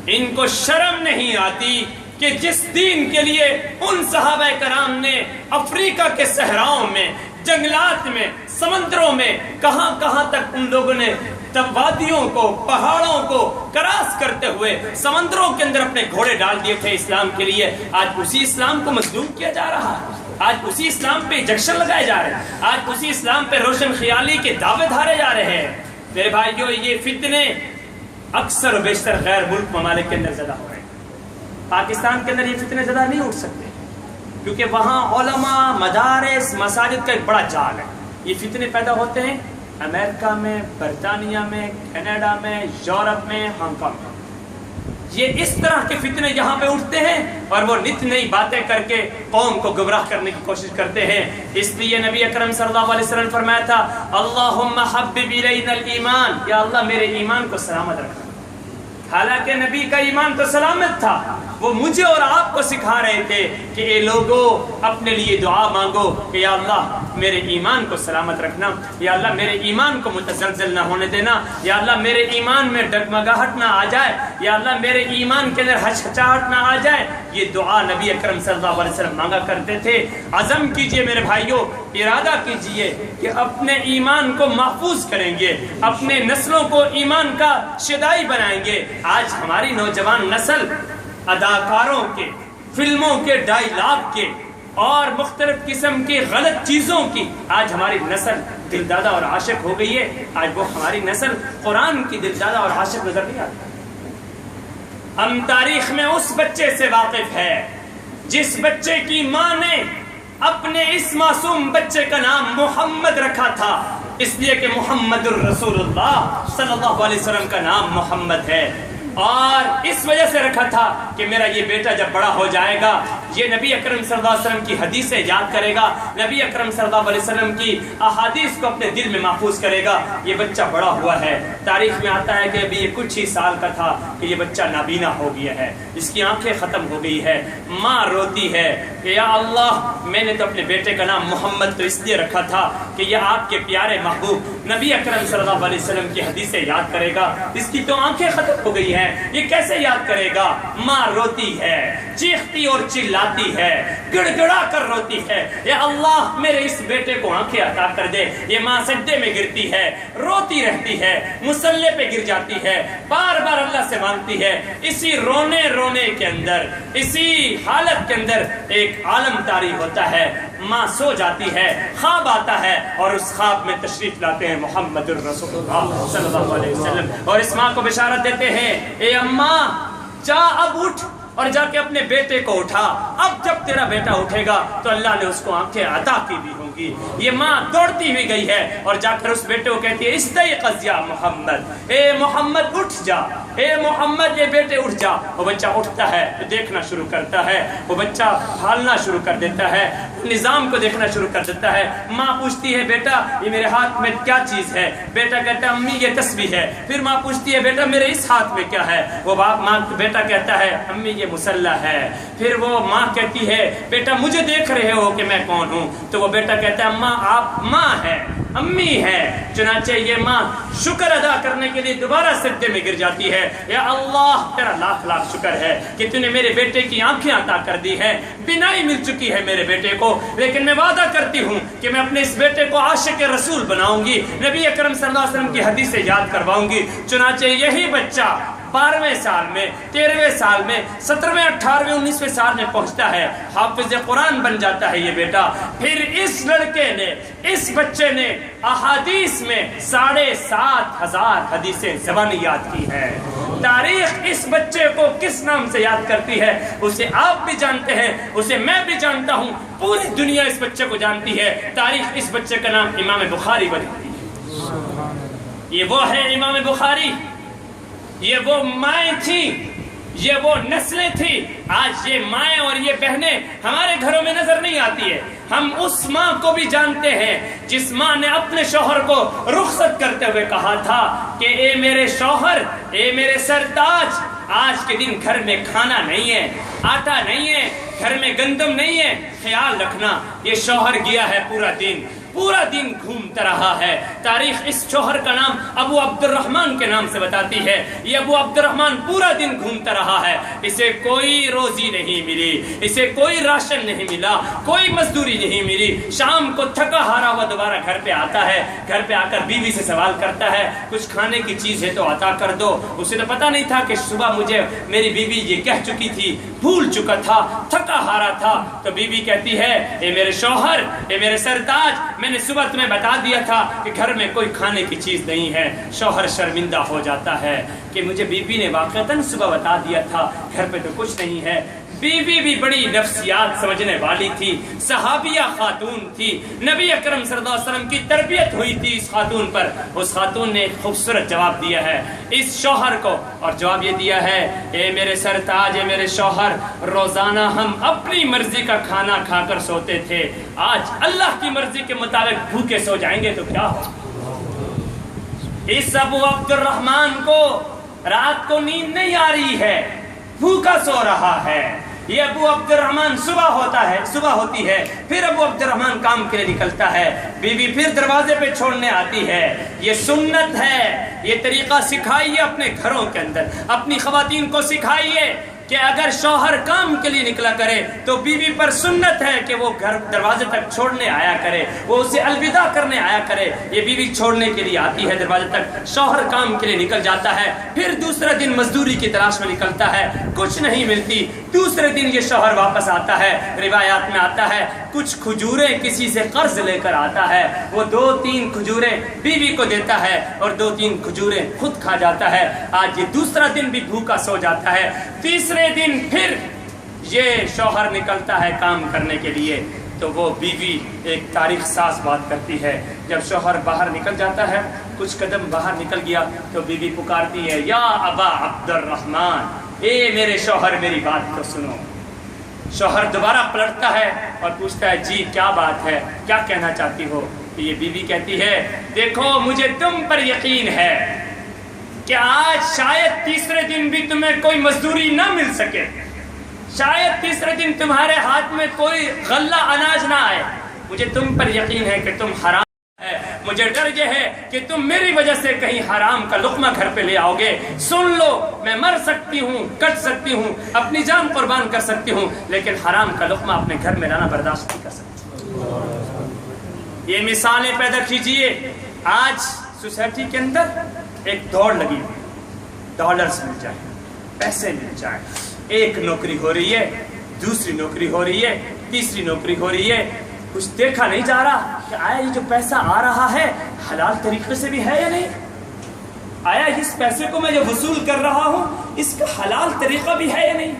ان کو شرم نہیں آتی کہ جس دین کے لیے ان صحابہ کرام نے افریقہ کے صحراؤں میں، جنگلات میں، سمندروں میں، کہاں کہاں تک ان لوگوں نے وادیوں کو، پہاڑوں کو کراس کرتے ہوئے سمندروں کے اندر اپنے گھوڑے ڈال دیے تھے اسلام کے لیے، آج اسی اسلام کو مظلوم کیا جا رہا ہے، آج اسی اسلام پہ انجیکشن لگائے جا رہے ہیں، آج اسی اسلام پہ روشن خیالی کے دعوے دھارے جا رہے ہیں۔ میرے بھائیو، یہ فتنے اکثر و بیشتر غیر ملک ممالک کے اندر زیادہ ہو رہے ہیں۔ پاکستان کے اندر یہ فتنے زیادہ نہیں اٹھ سکتے کیونکہ وہاں علماء، مدارس، مساجد کا ایک بڑا جال ہے۔ یہ فتنے پیدا ہوتے ہیں امریکہ میں، برطانیہ میں، کینیڈا میں، یورپ میں، ہانگ کانگ میں۔ یہ اس طرح کے فتنے یہاں پہ اٹھتے ہیں اور وہ نت نئی باتیں کر کے قوم کو گمراہ کرنے کی کوشش کرتے ہیں۔ اس لیے نبی اکرم صلی اللہ علیہ وسلم نے فرمایا تھا، اللہم حبب الینا الایمان، یا اللہ میرے ایمان کو سلامت رکھنا۔ حالانکہ نبی کا ایمان تو سلامت تھا، وہ مجھے اور آپ کو سکھا رہے تھے کہ اے لوگو اپنے لیے دعا مانگو کہ یا اللہ میرے ایمان کو سلامت رکھنا، یا اللہ میرے ایمان کو متزلزل نہ ہونے دینا، یا اللہ میرے ایمان میں ڈگمگاہٹ نہ آ جائے، یا اللہ میرے ایمان کے اندر ہچکچاہٹ نہ آ جائے۔ یہ دعا نبی اکرم صلی اللہ علیہ وسلم مانگا کرتے تھے۔ عزم کیجئے میرے بھائیوں، ارادہ کیجئے کہ اپنے ایمان کو محفوظ کریں گے، اپنے نسلوں کو ایمان کا شدائی بنائیں گے۔ آج ہماری نوجوان نسل اداکاروں کے، فلموں کے ڈائیلاگ کے اور مختلف قسم کی غلط چیزوں کی آج ہماری نسل دلدادہ اور عاشق ہو گئی ہے۔ آج وہ ہماری نسل قرآن کی دلدادہ اور عاشق نظر نہیں آتی۔ ہم تاریخ میں اس بچے سے واقف ہے جس بچے کی ماں نے اپنے اس معصوم بچے کا نام محمد رکھا تھا، اس لیے کہ محمد الرسول اللہ صلی اللہ علیہ وسلم کا نام محمد ہے، اور اس وجہ سے رکھا تھا کہ میرا یہ بیٹا جب بڑا ہو جائے گا یہ نبی اکرم صلی اللہ علیہ وسلم کی حدیثیں یاد کرے گا، نبی اکرم صلی اللہ علیہ وسلم کی احادیث کو اپنے دل میں محفوظ کرے گا۔ یہ بچہ بڑا ہوا ہے، تاریخ میں آتا ہے کہ ابھی یہ کچھ ہی سال کا تھا کہ یہ بچہ نابینا ہو گیا ہے، اس کی آنکھیں ختم ہو گئی ہے۔ ماں روتی ہے کہ یا اللہ میں نے تو اپنے بیٹے کا نام محمد تو اس لیے رکھا تھا کہ یہ آپ کے پیارے محبوب نبی اکرم صلی اللہ علیہ وسلم کی حدیثیں یاد کرے گا، اس کی تو آنکھیں ختم ہو گئی ہیں، یہ کیسے یاد کرے گا؟ ماں روتی ہے، چیختی اور چلاتی ہے، گڑ گڑا کر روتی ہے، یا اللہ میرے اس بیٹے کو آنکھیں عطا کر دے۔ یہ ماں سجدے میں گرتی ہے، روتی رہتی ہے، مصلے پہ گر جاتی ہے، بار بار اللہ سے مانگتی ہے۔ اسی رونے رونے کے اندر، اسی حالت کے اندر ایک عالم طاری ہوتا ہے، ماں سو جاتی ہے، خواب آتا ہے اور اس خواب میں تشریف لاتے ہیں محمد الرسول اللہ صلی اللہ علیہ وسلم، اور اس ماں کو بشارت دیتے ہیں، اے اماں جا اب اٹھ اور جا کے اپنے بیٹے کو اٹھا، اب جب تیرا بیٹا اٹھے گا تو اللہ نے اس کو آنکھیں عطا کی بھی ہوں گی۔ یہ ماں دوڑتی ہوئی گئی ہے اور جا کر اس بیٹے کو کہتی ہے استیقظ یا محمد، اے محمد اٹھ جا، اے محمد یہ بیٹے اٹھ جا۔ وہ بچہ اٹھتا ہے تو دیکھنا شروع کرتا ہے، وہ بچہ ہالنا شروع کر دیتا ہے، نظام کو دیکھنا شروع کر دیتا ہے۔ ماں پوچھتی ہے بیٹا یہ میرے ہاتھ میں کیا چیز ہے؟ بیٹا کہتا ہے امی یہ تسبیح ہے۔ پھر ماں پوچھتی ہے بیٹا میرے اس ہاتھ میں کیا ہے؟ وہ بیٹا کہتا ہے امی یہ مسلح ہے۔ پھر وہ ماں کہتی ہے بیٹا مجھے دیکھ رہے ہو کہ میں کون ہوں؟ تو وہ بیٹا کہتا ہے اماں آپ ماں ہیں، امی ہے، چنانچہ یہ ماں شکر ادا کرنے کے لیے دوبارہ سجدے میں گر جاتی ہے، یا اللہ تیرا لاکھ لاکھ شکر ہے کہ تو نے میرے بیٹے کی آنکھیں عطا کر دی ہے، بینائی مل چکی ہے میرے بیٹے کو، لیکن میں وعدہ کرتی ہوں کہ میں اپنے اس بیٹے کو عاشق رسول بناؤں گی، نبی اکرم صلی اللہ علیہ وسلم کی حدیثیں یاد کرواؤں گی۔ چنانچہ یہی بچہ 12ویں سال میں، 13ویں سال میں، 17ویں 18ویں 19ویں سال میں پہنچتا ہے، حافظ قرآن بن جاتا ہے یہ بیٹا۔ پھر اس لڑکے نے، اس بچے نے احادیث میں 7,500 حدیثیں زبانی یاد کی ہے۔ تاریخ اس بچے کو کس نام سے یاد کرتی ہے اسے آپ بھی جانتے ہیں، اسے میں بھی جانتا ہوں، پوری دنیا اس بچے کو جانتی ہے۔ تاریخ اس بچے کا نام امام بخاری بنتی ہے۔ یہ وہ ہے امام بخاری، یہ وہ مائیں تھیں، یہ وہ نسلیں تھیں۔ آج یہ مائیں اور یہ بہنیں ہمارے گھروں میں نظر نہیں آتی ہے۔ ہم اس ماں کو بھی جانتے ہیں جس ماں نے اپنے شوہر کو رخصت کرتے ہوئے کہا تھا کہ اے میرے شوہر، اے میرے سرتاج، آج کے دن گھر میں کھانا نہیں ہے، آٹا نہیں ہے، گھر میں گندم نہیں ہے، خیال رکھنا۔ یہ شوہر گیا ہے پورا دن گھومتا رہا ہے۔ تاریخ اس شوہر کا نام ابو عبد الرحمن کے نام سے بتاتی ہے۔ یہ ابو عبد الرحمن پورا دن گھومتا رہا ہے، اسے کوئی روزی نہیں ملی، اسے کوئی راشن نہیں ملا، کوئی مزدوری نہیں ملی۔ شام کو تھکا ہارا ہوا دوبارہ گھر پہ آتا ہے، گھر پہ آ کر بیوی سے سوال کرتا ہے کچھ کھانے کی چیز ہے تو عطا کر دو۔ اسے تو پتہ نہیں تھا کہ صبح مجھے میری بیوی یہ کہہ چکی تھی، بھول چکا تھا، تھکا ہارا تھا۔ تو بیوی کہتی ہے اے میرے شوہر، اے میرے سرتاج، میں نے صبح تمہیں بتا دیا تھا کہ گھر میں کوئی کھانے کی چیز نہیں ہے۔ شوہر شرمندہ ہو جاتا ہے کہ مجھے بیوی نے واقعتاً صبح بتا دیا تھا، گھر پہ تو کچھ نہیں ہے۔ بیوی بھی بڑی نفسیات سمجھنے والی تھی، صحابیہ خاتون تھی، نبی اکرم صلی اللہ علیہ وسلم کی تربیت ہوئی تھی اس خاتون پر۔ اس خاتون نے ایک خوبصورت جواب دیا ہے اس شوہر کو، اور جواب یہ دیا ہے اے میرے سرتاج، اے میرے شوہر، روزانہ ہم اپنی مرضی کا کھانا کھا کر سوتے تھے، آج اللہ کی مرضی کے مطابق بھوکے سو جائیں گے تو کیا ہو۔ اس ابو عبد الرحمن کو رات کو نیند نہیں آ رہی ہے، بھوکا سو رہا ہے۔ یہ ابو عبد الرحمن صبح ہوتی ہے، پھر ابو عبد الرحمن کام کے لیے نکلتا ہے، بیوی پھر دروازے پہ چھوڑنے آتی ہے۔ یہ سنت ہے، یہ طریقہ سکھائیے اپنے گھروں کے اندر، اپنی خواتین کو سکھائیے کہ اگر شوہر کام کے لیے نکلا کرے تو بیوی پر سنت ہے کہ وہ گھر دروازے تک چھوڑنے آیا کرے، وہ اسے الوداع کرنے آیا کرے۔ یہ بیوی چھوڑنے کے لیے آتی ہے دروازے تک، شوہر کام کے لیے نکل جاتا ہے، پھر دوسرا دن مزدوری کی تلاش میں نکلتا ہے، کچھ نہیں ملتی، دوسرے دن یہ شوہر واپس آتا ہے۔ روایات میں آتا ہے کچھ کھجوریں کسی سے قرض لے کر آتا ہے، وہ 2-3 کھجوریں بیوی کو دیتا ہے اور 2-3 کھجوریں خود کھا جاتا ہے۔ آج یہ دوسرا دن بھی بھوکا سو جاتا ہے۔ تیسرے دن پھر یہ شوہر نکلتا ہے کام کرنے کے لیے، تو وہ بیوی ایک تاریخ ساز بات کرتی ہے۔ جب شوہر باہر نکل جاتا ہے، کچھ قدم باہر نکل گیا تو بیوی پکارتی ہے یا ابا عبد الرحمن، اے میرے شوہر میری بات تو سنو۔ شوہر دوبارہ پلٹتا ہے اور پوچھتا ہے جی کیا بات ہے، کیا کہنا چاہتی ہو؟ تو یہ بیوی کہتی ہے دیکھو مجھے تم پر یقین ہے کہ آج شاید تیسرے دن بھی تمہیں کوئی مزدوری نہ مل سکے، شاید تیسرے دن تمہارے ہاتھ میں کوئی غلہ اناج نہ آئے، مجھے تم پر یقین ہے کہ تم حرام ہے، مجھے ڈر یہ ہے کہ تم میری وجہ سے کہیں حرام کا لقمہ گھر پہ لے آؤ گے۔ سن لو، میں مر سکتی ہوں، کٹ سکتی ہوں، اپنی جان قربان کر سکتی ہوں، لیکن حرام کا لقمہ اپنے گھر میں لانا برداشت نہیں کر سکتی۔ یہ مثالیں پیدا کیجئے۔ آج سوسائٹی کے اندر ایک دوڑ لگی ہوئی، ڈالرز مل جائے، پیسے مل جائے، ایک نوکری ہو رہی ہے، دوسری نوکری ہو رہی ہے، تیسری نوکری ہو رہی ہے، کچھ دیکھا نہیں جا رہا کہ آیا یہ جو پیسہ آ رہا ہے حلال طریقے سے بھی ہے یا نہیں، آیا اس پیسے کو میں جو وصول کر رہا ہوں اس کا حلال طریقہ بھی ہے یا نہیں۔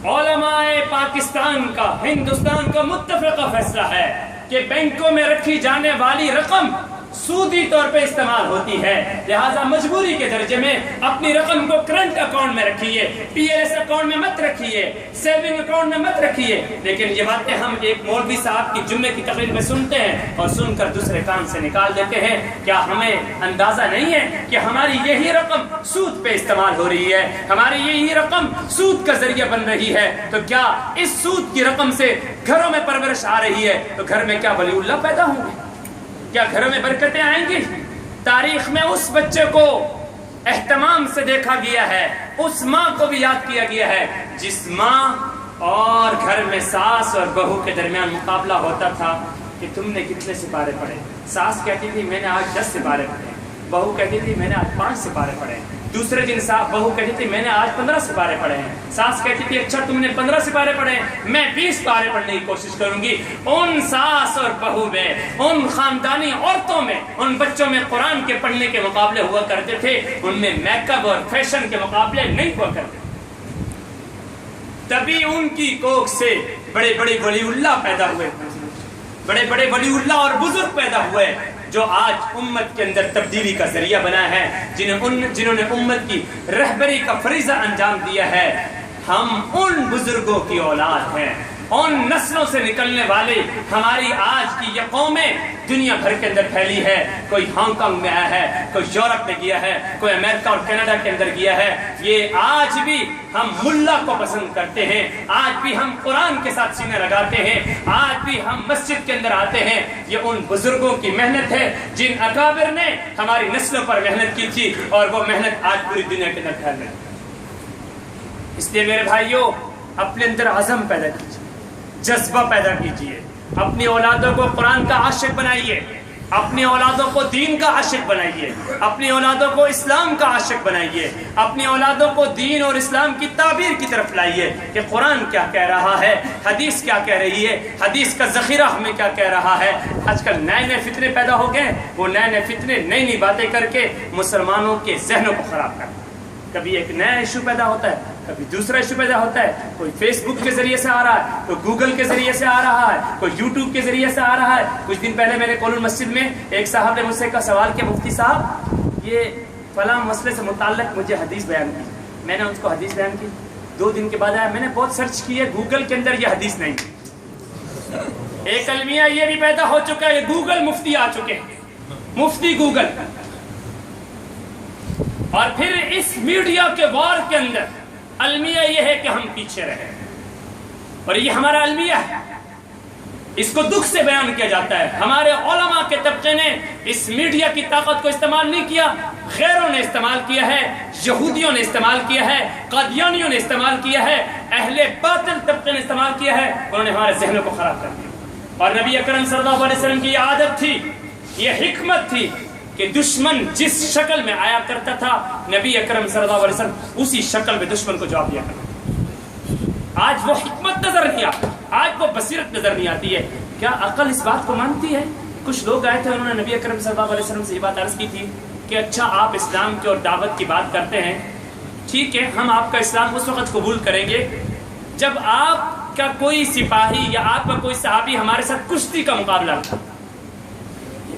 علماء پاکستان کا، ہندوستان کا متفقہ فیصلہ ہے کہ بینکوں میں رکھی جانے والی رقم سودی طور پہ استعمال ہوتی ہے، لہٰذا مجبوری کے درجے میں اپنی رقم کو کرنٹ اکاؤنٹ میں رکھیے، پی ایل ایس اکاؤنٹ میں مت رکھیے، سیونگ اکاؤنٹ میں مت رکھیے۔ لیکن یہ باتیں ہم ایک مولوی صاحب کی جمعے کی تقریر میں سنتے ہیں اور سن کر دوسرے کان سے نکال دیتے ہیں۔ کیا ہمیں اندازہ نہیں ہے کہ ہماری یہی رقم سود پہ استعمال ہو رہی ہے، ہماری یہی رقم سود کا ذریعہ بن رہی ہے؟ تو کیا اس سود کی رقم سے گھروں میں پرورش آ رہی ہے تو گھر میں کیا ولی اللہ پیدا ہوں گے؟ کیا گھروں میں برکتیں آئیں گی؟ تاریخ میں اس بچے کو اہتمام سے دیکھا گیا ہے، اس ماں کو بھی یاد کیا گیا ہے جس ماں اور گھر میں ساس اور بہو کے درمیان مقابلہ ہوتا تھا کہ تم نے کتنے سپارے پڑھے۔ ساس کہتی تھی میں نے آج 10 سپارے پڑھے، بہو کہتی تھی میں نے آج 5 سپارے پڑھے، دوسرے دن بہو کہتی تھی میں نے آج 15 سپارے پڑھے ہیں، ساس کہتی تھی اچھا تم نے 15 سپارے پڑھے ہیں، میں 20 سپارے پڑھنے کی کوشش کروں گی۔ ان ساس اور بہو میں، ان خاندانی عورتوں میں، ان بچوں میں قرآن کے پڑھنے کے مقابلے ہوا کرتے تھے، ان میں میک اپ اور فیشن کے مقابلے نہیں ہوا کرتے۔ تبھی ان کی کوکھ سے بڑے بڑے ولی اللہ پیدا ہوئے، بڑے بڑے ولی اللہ اور بزرگ پیدا ہوئے جو آج امت کے اندر تبدیلی کا ذریعہ بنا ہے، جنہوں نے امت کی رہبری کا فریضہ انجام دیا ہے۔ ہم ان بزرگوں کی اولاد ہیں، ان نسلوں سے نکلنے والے ہماری آج کی یہ قومیں دنیا بھر کے اندر پھیلی ہے۔ کوئی ہانگ کانگ میں آیا ہے، کوئی یورپ میں گیا ہے، کوئی امریکہ اور کینیڈا کے اندر گیا ہے۔ یہ آج بھی ہم ملا کو پسند کرتے ہیں، آج بھی ہم قرآن کے ساتھ سینے لگاتے ہیں، آج بھی ہم مسجد کے اندر آتے ہیں۔ یہ ان بزرگوں کی محنت ہے جن اکابر نے ہماری نسلوں پر محنت کی تھی اور وہ محنت آج پوری دنیا کے اندر پھیل رہی ہے۔ اس لیے میرے بھائیوں اپنے اندر عزم پیدا کیجیے، جذبہ پیدا کیجیے، اپنی اولادوں کو قرآن کا عاشق بنائیے، اپنی اولادوں کو دین کا عاشق بنائیے، اپنی اولادوں کو اسلام کا عاشق بنائیے، اپنی اولادوں کو دین اور اسلام کی تعبیر کی طرف لائیے کہ قرآن کیا کہہ رہا ہے، حدیث کیا کہہ رہی ہے، حدیث کا ذخیرہ ہمیں کیا کہہ رہا ہے۔ آج کل نئے نئے فتنے پیدا ہو گئے، وہ نئے نئے فتنے نئی نئی باتیں کر کے مسلمانوں کے ذہنوں کو خراب کرتے ہیں۔ کبھی ایک نیا ایشو پیدا ہوتا ہے، کبھی دوسرا ایشو پیدا ہوتا ہے، کوئی فیس بک کے ذریعے سے آ رہا ہے، کوئی گوگل کے ذریعے سے آ رہا ہے، کوئی یوٹیوب کے ذریعے سے آ رہا ہے۔ کچھ دن پہلے میرے کولن مسجد میں ایک صاحب نے مجھ سے سوال کیا، مفتی صاحب یہ فلاں مسئلے سے متعلق مجھے حدیث بیان کی۔ میں نے اس کو حدیث بیان کی، 2 دن کے بعد آیا میں نے بہت سرچ کی ہے، گوگل کے اندر یہ حدیث نہیں۔ ایک المیہ یہ بھی پیدا ہو چکا ہے، گوگل مفتی آ چکے ہیں، مفتی گوگل۔ اور پھر اس میڈیا کے وار کے اندر المیہ یہ ہے کہ ہم پیچھے رہے، اور یہ ہمارا المیہ ہے، اس کو دکھ سے بیان کیا جاتا ہے۔ ہمارے علماء کے طبقے نے اس میڈیا کی طاقت کو استعمال نہیں کیا، غیروں نے استعمال کیا ہے، یہودیوں نے استعمال کیا ہے، قادیانیوں نے استعمال کیا ہے، اہل باطل طبقے نے استعمال کیا ہے، انہوں نے ہمارے ذہنوں کو خراب کر دیا۔ اور نبی اکرم صلی اللہ علیہ وسلم کی یہ عادت تھی، یہ حکمت تھی کہ دشمن جس شکل میں آیا کرتا تھا نبی اکرم صلی اللہ علیہ وسلم اسی شکل میں دشمن کو جواب دیا کرتا۔ آج وہ حکمت نظر نہیں آتی، آج وہ بصیرت نظر نہیں آتی ہے۔ کیا عقل اس بات کو مانتی ہے؟ کچھ لوگ آئے تھے، انہوں نے نبی اکرم صلی اللہ علیہ وسلم سے یہ بات عرض کی تھی کہ اچھا آپ اسلام کی اور دعوت کی بات کرتے ہیں، ٹھیک ہے ہم آپ کا اسلام اس وقت قبول کریں گے جب آپ کا کوئی سپاہی یا آپ کا کوئی صحابی ہمارے ساتھ کشتی کا مقابلہ تھا۔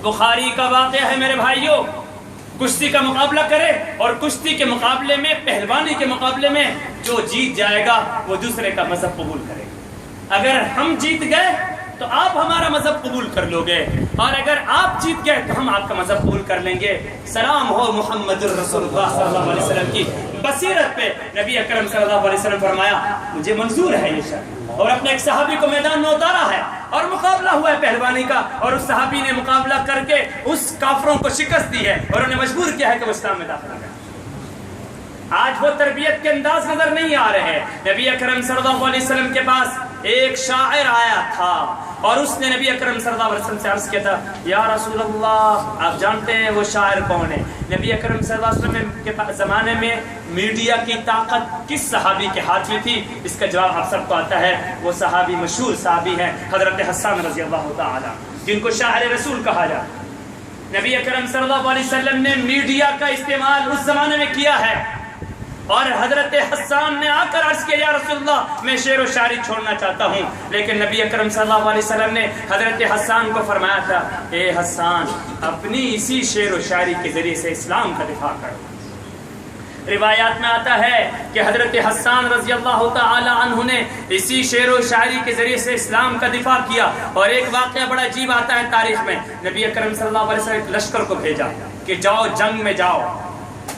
بخاری کا واقعہ ہے میرے بھائیوں، کشتی کا مقابلہ کرے اور کشتی کے مقابلے میں، پہلوانی کے مقابلے میں جو جیت جائے گا وہ دوسرے کا مذہب قبول کرے گا۔ اگر ہم جیت گئے تو آپ ہمارا مذہب قبول کر لو گے، اور اگر آپ جیت گئے تو ہم آپ کا مذہب قبول کر لیں گے۔ سلام ہو محمد الرسول اللہ صلی اللہ علیہ وسلم کی بصیرت پہ۔ نبی اکرم صلی اللہ علیہ وسلم فرمایا مجھے منظور ہے یہ شرط، اور اپنے ایک صحابی کو میدان میں اتارا ہے اور مقابلہ ہوا ہے پہلوانی کا، اور اس صحابی نے مقابلہ کر کے اس کافروں کو شکست دی ہے اور انہیں مجبور کیا ہے کہ وہ اسلام میں داخل ہو جائے۔ آج وہ تربیت کے انداز نظر نہیں آ رہے ہیں۔ نبی اکرم صلی اللہ علیہ وسلم کے پاس ایک شاعر آیا تھا اور اس نے نبی اکرم صلی اللہ علیہ وسلم سے عرض کیا تھا یا رسول اللہ آپ جانتے ہیں وہ شاعر کون ہے؟ نبی اکرم صلی اللہ علیہ وسلم کے زمانے میں میڈیا کی طاقت کس صحابی کے ہاتھ میں تھی؟ اس کا جواب آپ سب کو آتا ہے، وہ صحابی مشہور صحابی ہے حضرت حسان رضی اللہ تعالی جن کو شاعر رسول کہا جاتا۔ نبی اکرم صلی اللہ علیہ وسلم نے میڈیا کا استعمال اس زمانے میں کیا ہے، اور حضرت حسان نے آ کر عرض کیا یا رسول اللہ میں شعر و شاعری چھوڑنا چاہتا ہوں، لیکن نبی اکرم صلی اللہ علیہ وسلم نے حضرت حسان کو فرمایا تھا اے حسان اپنی اسی شعر و شاعری کے ذریعے سے اسلام کا دفاع کرو۔ روایات میں آتا ہے کہ حضرت حسان رضی اللہ تعالی عنہ نے اسی شعر و شاعری کے ذریعے سے اسلام کا دفاع کیا۔ اور ایک واقعہ بڑا عجیب آتا ہے تاریخ میں، نبی اکرم صلی اللہ علیہ وسلم لشکر کو بھیجا کہ جاؤ جنگ میں جاؤ۔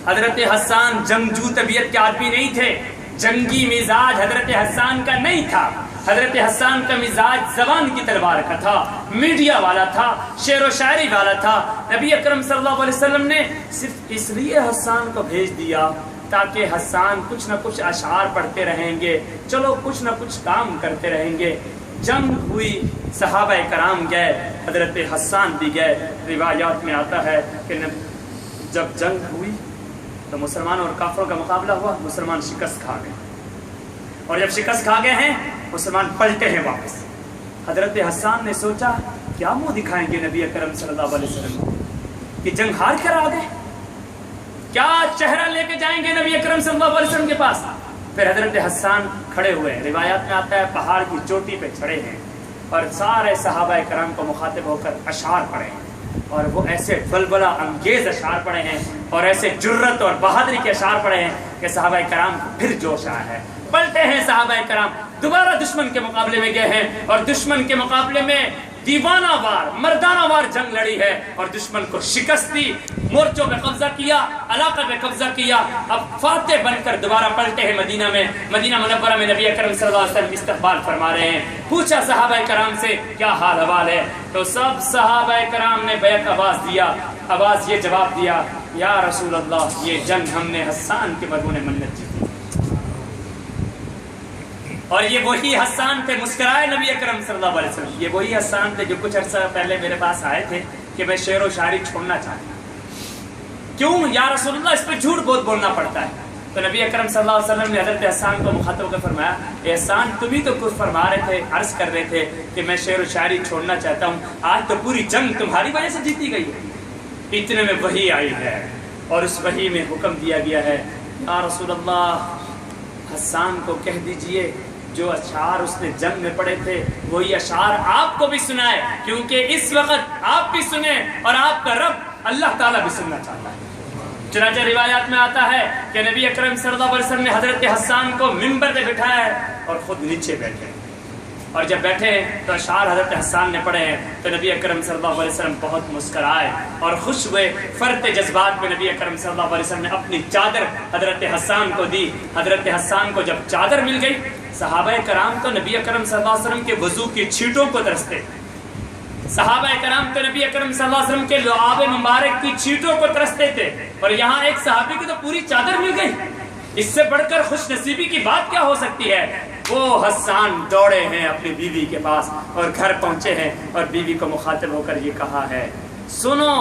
حضرت حسان جنگجو طبیعت کے آدمی نہیں تھے، جنگی مزاج حضرت حسان کا نہیں تھا۔ حضرت حسان کا مزاج زبان کی تلوار کا تھا، میڈیا والا تھا، شعر و شاعری والا تھا۔ نبی اکرم صلی اللہ علیہ وسلم نے صرف اس لیے حسان کو بھیج دیا تاکہ حسان کچھ نہ کچھ اشعار پڑھتے رہیں گے، چلو کچھ نہ کچھ کام کرتے رہیں گے۔ جنگ ہوئی، صحابہ کرام گئے، حضرت حسان بھی گئے۔ روایات میں آتا ہے کہ جب جنگ ہوئی تو مسلمانوں اور کافروں کا مقابلہ ہوا، مسلمان شکست کھا گئے، اور جب شکست کھا گئے ہیں مسلمان پلٹے ہیں واپس۔ حضرت حسان نے سوچا کیا منہ دکھائیں گے نبی اکرم صلی اللہ علیہ وسلم کہ جنگ ہار کر آ گئے، کیا چہرہ لے کے جائیں گے نبی اکرم صلی اللہ علیہ وسلم کے پاس؟ پھر حضرت حسان کھڑے ہوئے ہیں، روایات میں آتا ہے پہاڑ کی چوٹی پہ چڑھے ہیں اور سارے صحابہ کرام کو مخاطب ہو کر اشعار پڑھے ہیں، اور وہ ایسے بلبلہ انگیز اشعار پڑھے ہیں اور ایسے جرت اور بہادری کے اشعار پڑھے ہیں کہ صحابہ کرام کو پھر جوش آیا ہے۔ پلٹے ہیں صحابہ کرام، دوبارہ دشمن کے مقابلے میں گئے ہیں اور دشمن کے مقابلے میں دیوانہ وار مردانہ وار جنگ لڑی ہے اور دشمن کو شکست دی، مورچوں پہ قبضہ کیا، علاقہ پہ قبضہ کیا۔ اب فاتح بن کر دوبارہ پلٹے ہیں مدینہ میں، مدینہ منورہ میں نبی اکرم صلی اللہ علیہ وسلم استقبال فرما رہے ہیں۔ پوچھا صحابہ کرام سے کیا حال حوال ہے، تو سب صحابہ کرام نے بیک آواز یہ جواب دیا یا رسول اللہ یہ جنگ ہم نے حسان کے مرہون منت جیتی۔ اور یہ وہی حسان تھے، مسکرائے نبی اکرم صلی اللہ علیہ وسلم، یہ وہی حسان تھے جو کچھ عرصہ پہلے میرے پاس آئے تھے کہ میں شعر و شاعری چھوڑنا چاہتا ہوں، کیوں یا رسول اللہ اس پہ جھوٹ بہت بولنا پڑتا ہے۔ تو نبی اکرم صلی اللہ علیہ وسلم نے حضرت حسان کو مخاطب کر فرمایا اے حسان تم ہی تو کچھ فرما رہے تھے، عرض کر رہے تھے کہ میں شعر و شاعری چھوڑنا چاہتا ہوں، آج تو پوری جنگ تمہاری وجہ سے جیتی گئی ہے۔ اتنے میں وحی آئی ہے اور اس وحی میں حکم دیا گیا ہے یا رسول اللہ حسان کو کہہ دیجئے جو اشعار اس نے جنگ میں پڑھے تھے وہی اشعار آپ کو بھی سنائے، کیونکہ اس وقت آپ بھی سنیں اور آپ کا رب اللہ تعالیٰ بھی سننا چاہتا ہے۔ چنانچہ روایات میں آتا ہے کہ نبی اکرم صلی اللہ علیہ وسلم نے حضرت حسان کو منبر پہ بٹھایا ہے اور خود نیچے بیٹھے، اور جب بیٹھے تو اشعار حضرت حسان نے پڑھے ہیں تو نبی اکرم صلی اللہ علیہ وسلم بہت مسکرائے اور خوش ہوئے۔ فرط جذبات میں نبی اکرم صلی اللہ علیہ وسلم نے اپنی چادر حضرت حسان کو دی۔ حضرت حسان کو جب چادر مل گئی، صحابہ کرام تو نبی اکرم صلی اللہ علیہ وسلم کے وضو کی چھینٹوں کو ترستے، صحابہ کرام تو نبی اکرم صلی اللہ علیہ وسلم کے لعاب مبارک کی چھینٹوں کو ترستے تھے، اور یہاں ایک صحابی کی تو پوری چادر مل گئی۔ اس سے بڑھ کر خوش نصیبی کی بات کیا ہو سکتی ہے؟ وہ حسان دوڑے ہیں اپنی بیوی کے پاس اور گھر پہنچے ہیں اور بیوی کو مخاطب ہو کر یہ کہا ہے سنو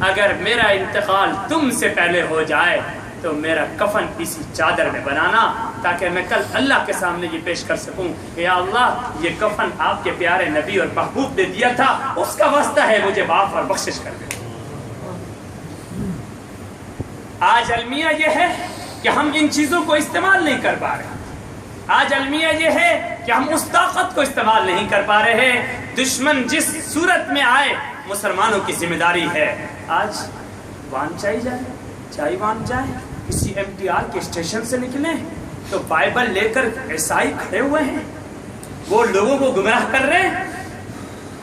اگر میرا انتقال تم سے پہلے ہو جائے تو میرا کفن اسی چادر میں بنانا تاکہ میں کل اللہ کے سامنے یہ پیش کر سکوں یا اللہ یہ کفن آپ کے پیارے نبی اور محبوب نے دیا تھا، اس کا واسطہ ہے مجھے معاف اور بخشش کر دے۔ آج المیہ یہ ہے کہ ہم ان چیزوں کو استعمال نہیں کر پا رہے، آج المیہ یہ ہے کہ ہم اس طاقت کو استعمال نہیں کر پا رہے ہیں۔ دشمن جس صورت میں آئے مسلمانوں کی ذمہ داری ہے، آج وان چاہی جائے چاہی وان جائے، کسی MTR کے اسٹیشن سے نکلیں تو بائبل لے کر عیسائی کھڑے ہوئے ہیں، وہ لوگوں کو گمراہ کر رہے ہیں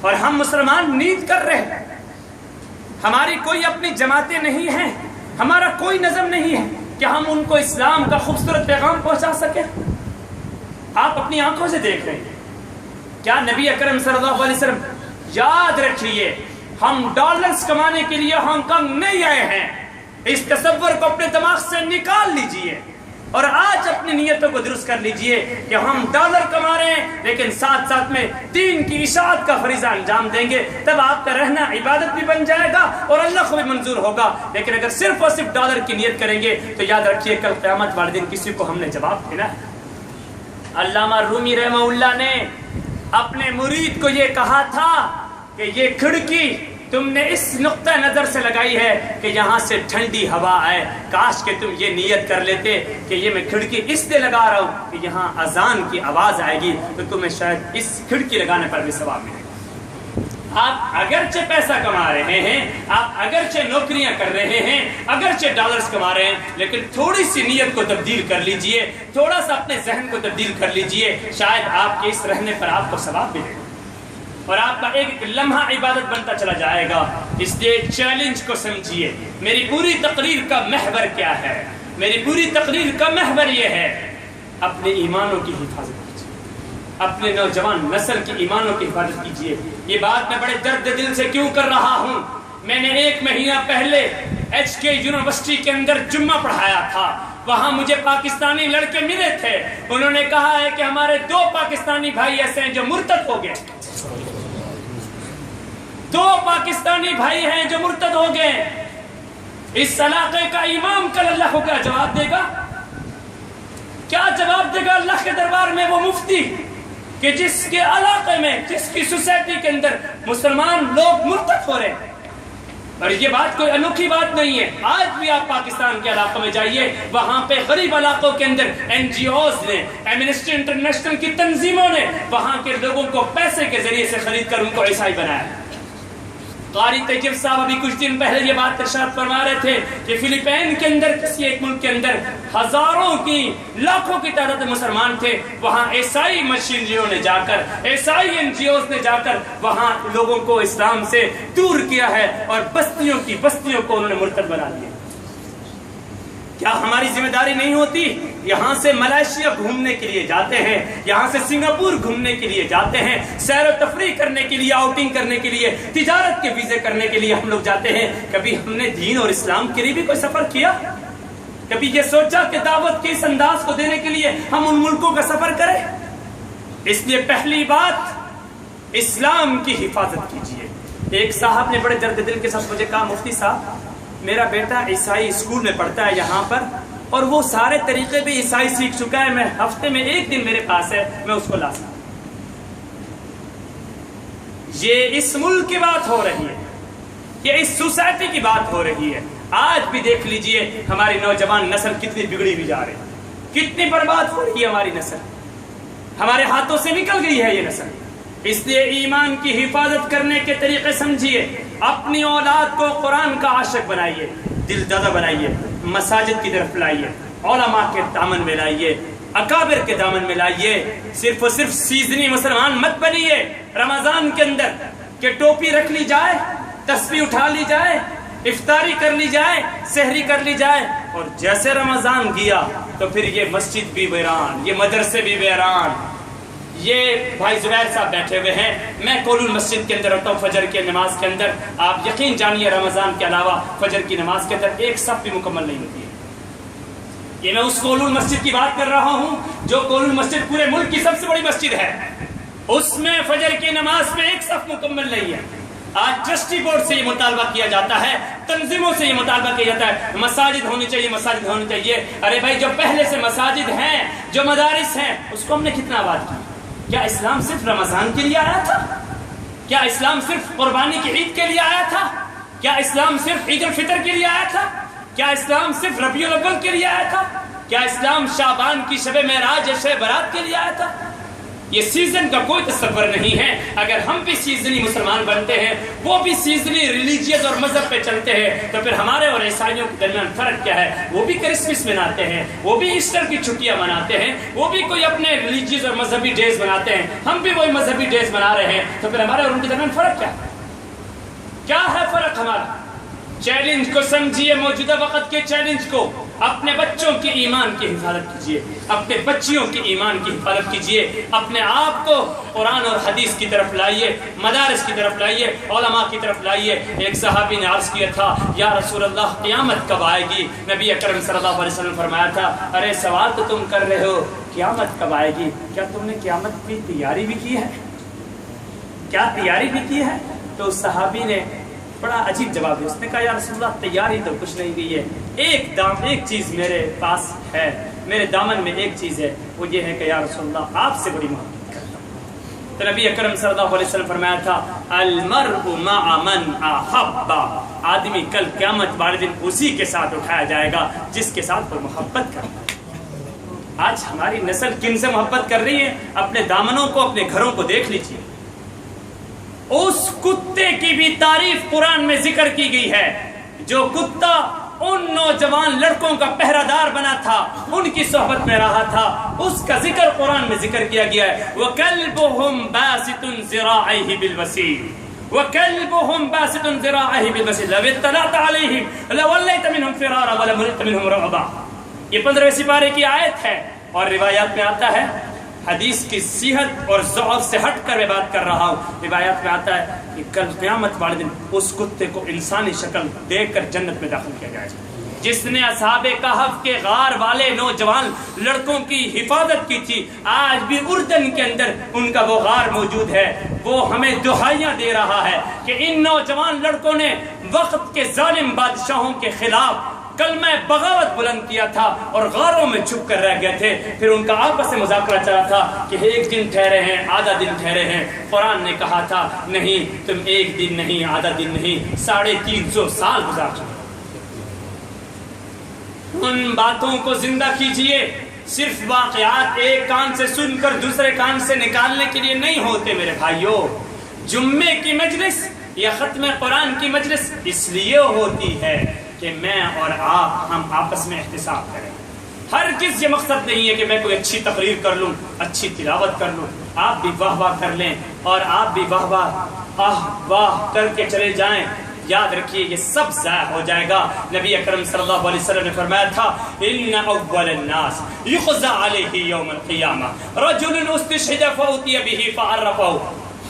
اور ہم مسلمان نیند کر رہے ہیں۔ ہماری کوئی اپنی جماعتیں نہیں ہیں، ہمارا کوئی نظم نہیں ہے کہ ہم ان کو اسلام کا خوبصورت پیغام پہنچا سکیں۔ آپ اپنی آنکھوں سے دیکھ رہے ہیں، کیا نبی اکرم صلی اللہ علیہ وسلم، یاد رکھیے ہم ڈالرز کمانے کے لیے ہانگ کانگ نہیں آئے ہیں، اس تصور کو اپنے دماغ سے نکال لیجئے اور آج اپنی نیتوں کو درست کر لیجئے کہ ہم ڈالر کما رہے ہیں لیکن ساتھ ساتھ میں دین کی اشاعت کا فریضہ انجام دیں گے، تب آپ کا رہنا عبادت بھی بن جائے گا اور اللہ کو بھی منظور ہوگا۔ لیکن اگر صرف اور صرف ڈالر کی نیت کریں گے تو یاد رکھیے کل قیامت والے دن کسی کو ہم نے جواب دینا ہے۔ علامہ رومی رحمہ اللہ نے اپنے مرید کو یہ کہا تھا کہ یہ کھڑکی تم نے اس نقطہ نظر سے لگائی ہے کہ یہاں سے ٹھنڈی ہوا آئے، کاش کہ تم یہ نیت کر لیتے کہ یہ میں کھڑکی اس لیے لگا رہا ہوں کہ یہاں اذان کی آواز آئے گی تو تمہیں شاید اس کھڑکی لگانے پر بھی ثواب ملے۔ آپ اگرچہ پیسہ کما رہے ہیں، آپ اگرچہ نوکریاں کر رہے ہیں، اگرچہ ڈالرز کما رہے ہیں، لیکن تھوڑی سی نیت کو تبدیل کر لیجئے، تھوڑا سا اپنے ذہن کو تبدیل کر لیجئے، شاید آپ کے اس رہنے پر آپ کو ثواب ملے اور آپ کا ایک لمحہ عبادت بنتا چلا جائے گا۔ اس لیے چیلنج کو سمجھیے، میری پوری تقریر کا محور کیا ہے؟ میری پوری تقریر کا محور یہ ہے، اپنے ایمانوں کی حفاظت کیجیے، اپنے نوجوان نسل کی ایمانوں کی حفاظت کیجیے۔ یہ بات میں بڑے درد دل سے کیوں کر رہا ہوں؟ میں نے 1 مہینہ پہلے HK یونیورسٹی کے اندر جمعہ پڑھایا تھا، وہاں مجھے پاکستانی لڑکے ملے تھے، انہوں نے کہا ہے کہ ہمارے 2 پاکستانی بھائی ایسے ہیں جو مرتد ہو گئے، 2 پاکستانی بھائی ہیں جو مرتد ہو گئے۔ اس علاقے کا امام کل اللہ کو کیا جواب دے گا؟ کیا جواب دے گا اللہ کے دربار میں وہ مفتی کہ جس کے علاقے میں، جس کی سوسائٹی کے اندر مسلمان لوگ مرتد ہو رہے ہیں؟ اور یہ بات کوئی انوکھی بات نہیں ہے، آج بھی آپ پاکستان کے علاقوں میں جائیے، وہاں پہ غریب علاقوں کے اندر NGOs نے، ایمنسٹی انٹرنیشنل کی تنظیموں نے وہاں کے لوگوں کو پیسے کے ذریعے سے خرید کر ان کو عیسائی بنایا۔ قاری طیب صاحب ابھی کچھ دن پہلے یہ بات ارشاد فرما رہے تھے کہ فلپائن کے اندر، کسی ایک ملک کے اندر ہزاروں کی، لاکھوں کی تعداد میں مسلمان تھے، وہاں عیسائی مشینریوں نے جا کر، عیسائی NGOs نے جا کر وہاں لوگوں کو اسلام سے دور کیا ہے اور بستیوں کی بستیوں کو انہوں نے مرتد بنا دیا۔ کیا ہماری ذمہ داری نہیں ہوتی؟ یہاں سے ملائیشیا گھومنے کے لیے جاتے ہیں، یہاں سے سنگاپور گھومنے کے لیے جاتے ہیں، سیر و تفریح کرنے کے لیے، آؤٹنگ کرنے کے لیے، تجارت کے ویزے کرنے کے لیے ہم لوگ جاتے ہیں۔ کبھی ہم نے دین اور اسلام کے لیے بھی کوئی سفر کیا؟ کبھی یہ سوچا کہ دعوت کے اس انداز کو دینے کے لیے ہم ان ملکوں کا سفر کریں؟ اس لیے پہلی بات، اسلام کی حفاظت کیجیے۔ ایک صاحب نے بڑے درد دل کے ساتھ مجھے کہا، مفتی صاحب میرا بیٹا عیسائی اسکول میں پڑھتا ہے یہاں پر، اور وہ سارے طریقے بھی عیسائی سیکھ چکا ہے، میں ہفتے میں 1 دن میرے پاس ہے، میں اس کو لا سکتا ہوں۔ یہ اس ملک کی بات ہو رہی ہے، یہ اس سوسائٹی کی بات ہو رہی ہے۔ آج بھی دیکھ لیجئے ہماری نوجوان نسل کتنی بگڑی بھی جا رہی ہے، کتنی برباد ہو رہی ہے ہماری نسل، ہمارے ہاتھوں سے نکل گئی ہے یہ نسل۔ اس لیے ایمان کی حفاظت کرنے کے طریقے سمجھیے، اپنی اولاد کو قرآن کا عاشق بنائیے، دل دادا بنائیے، مساجد کی طرف لائیے، علماء کے دامن میں لائیے، اکابر کے دامن میں لائیے۔ صرف اور صرف سیزنی مسلمان مت بنیے رمضان کے اندر کہ ٹوپی رکھ لی جائے، تسبیح اٹھا لی جائے، افطاری کر لی جائے، سحری کر لی جائے، اور جیسے رمضان گیا تو پھر یہ مسجد بھی ویران، یہ مدرسے بھی ویران۔ یہ بھائی زبیر صاحب بیٹھے ہوئے ہیں، میں کولون مسجد کے اندر ہوتا ہوں فجر کی نماز کے اندر، آپ یقین جانیے رمضان کے علاوہ فجر کی نماز کے اندر ایک صف بھی مکمل نہیں ہوتی ہے۔ یہ میں اس کولون مسجد کی بات کر رہا ہوں جو کولون مسجد پورے ملک کی سب سے بڑی مسجد ہے، اس میں فجر کی نماز میں ایک صف مکمل نہیں ہے۔ آج ٹرسٹی بورڈ سے یہ مطالبہ کیا جاتا ہے، تنظیموں سے یہ مطالبہ کیا جاتا ہے، مساجد ہونی چاہیے، مساجد ہونی چاہیے۔ ارے بھائی، جو پہلے سے مساجد ہیں، جو مدارس ہیں، اس کو ہم نے کتنا آباد کیا؟ کیا اسلام صرف رمضان کے لیے آیا تھا؟ کیا اسلام صرف قربانی کی عید کے لیے آیا تھا؟ کیا اسلام صرف عید الفطر کے لیے آیا تھا؟ کیا اسلام صرف ربیع الاول کے لیے آیا تھا؟ کیا اسلام شعبان کی شب معراج یا شب برات کے لیے آیا تھا؟ یہ سیزن کا کوئی تصور نہیں ہے۔ اگر ہم بھی سیزنی مسلمان بنتے ہیں، وہ بھی سیزنی ریلیجیس اور مذہب پہ چلتے ہیں، تو پھر ہمارے اور عیسائیوں کے درمیان فرق کیا ہے؟ وہ بھی کرسمس مناتے ہیں، وہ بھی ایسٹر کی چھٹیاں مناتے ہیں، وہ بھی کوئی اپنے ریلیجیس اور مذہبی ڈیز مناتے ہیں، ہم بھی وہی مذہبی ڈیز منا رہے ہیں، تو پھر ہمارے اور ان کے درمیان فرق کیا ہے؟ کیا ہے فرق ہمارا؟ چیلنج کو سمجھیے، موجودہ وقت کے چیلنج کو۔ اپنے بچوں کی ایمان کی حفاظت کیجیے، اپنے بچیوں کی ایمان کی حفاظت کیجیے، اپنے آپ کو قرآن اور حدیث کی طرف لائیے، مدارس کی طرف لائیے، علماء کی طرف لائیے۔ ایک صحابی نے عرض کیا تھا، یا رسول اللہ قیامت کب آئے گی؟ نبی اکرم صلی اللہ علیہ وسلم فرمایا تھا، ارے سوال تو تم کر رہے ہو قیامت کب آئے گی، کیا تم نے قیامت کی تیاری بھی کی ہے؟ کیا تیاری بھی کی ہے؟ تو اس صحابی نے بڑا عجیب جواب دیا، اس نے کہا، یا رسول اللہ تیاری تو کچھ نہیں کی ہے، ایک چیز میرے پاس ہے، میرے دامن میں ایک چیز ہے، وہ یہ ہے کہ یا رسول اللہ آپ سے بڑی محبت کرتا ہوں۔ تو نبی اکرم صلی اللہ علیہ وسلم فرمایا تھا المرء مع من احب، آدمی کل قیامت والے دن اسی کے ساتھ اٹھایا جائے گا جس کے ساتھ وہ محبت کرتا ہے۔ آج ہماری نسل کن سے محبت کر رہی ہے؟ اپنے دامنوں کو، اپنے گھروں کو دیکھ لیجیے۔ اس کتے کی بھی تعریف قرآن میں ذکر کی گئی ہے جو کتا ان نوجوان لڑکوں کا پہرہ دار بنا تھا، ان کی صحبت میں رہا تھا، اس کا ذکر قرآن میں ذکر کیا گیا ہے۔ وَكَلْبُهُمْ بَاسِطٌ ذِرَاعَيْهِ بِالْوَسِيلِ وَكَلْبُهُمْ بَاسِطٌ ذِرَاعَيْهِ بِالْوَسِيلِ لَوِ اطَّلَعْتَ عَلَيْهِمْ لَوَلَّيْتَ مِنْهُمْ فِرَارًا وَلَمُلِئْتَ مِنْهُمْ رُعْبًا۔ یہ 15ویں سپارے کی آیت ہے، اور روایات میں آتا ہے، حدیث کی صحت اور ضعف سے ہٹ کر میں بات کر رہا ہوں، روایات میں آتا ہے کہ کل قیامت والے دن اس کتے کو انسانی شکل دے کر جنت میں داخل کیا جائے گا۔ جس نے اصحاب کہف کے غار والے نوجوان لڑکوں کی حفاظت کی تھی، آج بھی اردن کے اندر ان کا وہ غار موجود ہے، وہ ہمیں دہائیاں دے رہا ہے کہ ان نوجوان لڑکوں نے وقت کے ظالم بادشاہوں کے خلاف کلمہ بغاوت بلند کیا تھا اور غاروں میں چھپ کر رہ گئے تھے۔ پھر ان کا آپس میں مذاکرہ چلا تھا کہ ایک دن ٹھہرے ہیں، آدھا دن ٹھہرے ہیں۔ قرآن نے کہا تھا نہیں، تم ایک دن نہیں، آدھا دن نہیں، 350 سال گزار چکے۔ ان باتوں کو زندہ کیجئے۔ صرف واقعات ایک کان سے سن کر دوسرے کان سے نکالنے کے لیے نہیں ہوتے میرے بھائیوں۔ جمعے کی مجلس یا ختم قرآن کی مجلس اس لیے ہوتی ہے کہ میں اور آپ ہم آپس میں احتساب کریں۔ ہرگز یہ مقصد نہیں ہے کہ میں کوئی اچھی تقریر کر لوں، اچھی تلاوت کر لوں، آپ بھی واہ واہ کر لیں اور آپ بھی واہ واہ آہ واہ کر کے چلے جائیں۔ یاد رکھیے یہ سب ضائع ہو جائے گا۔ نبی اکرم صلی اللہ علیہ وسلم نے فرمایا تھا ان اول الناس یقضى علیہ یوم القیامہ رجل استشہد فأوتی بہ فعرفہ۔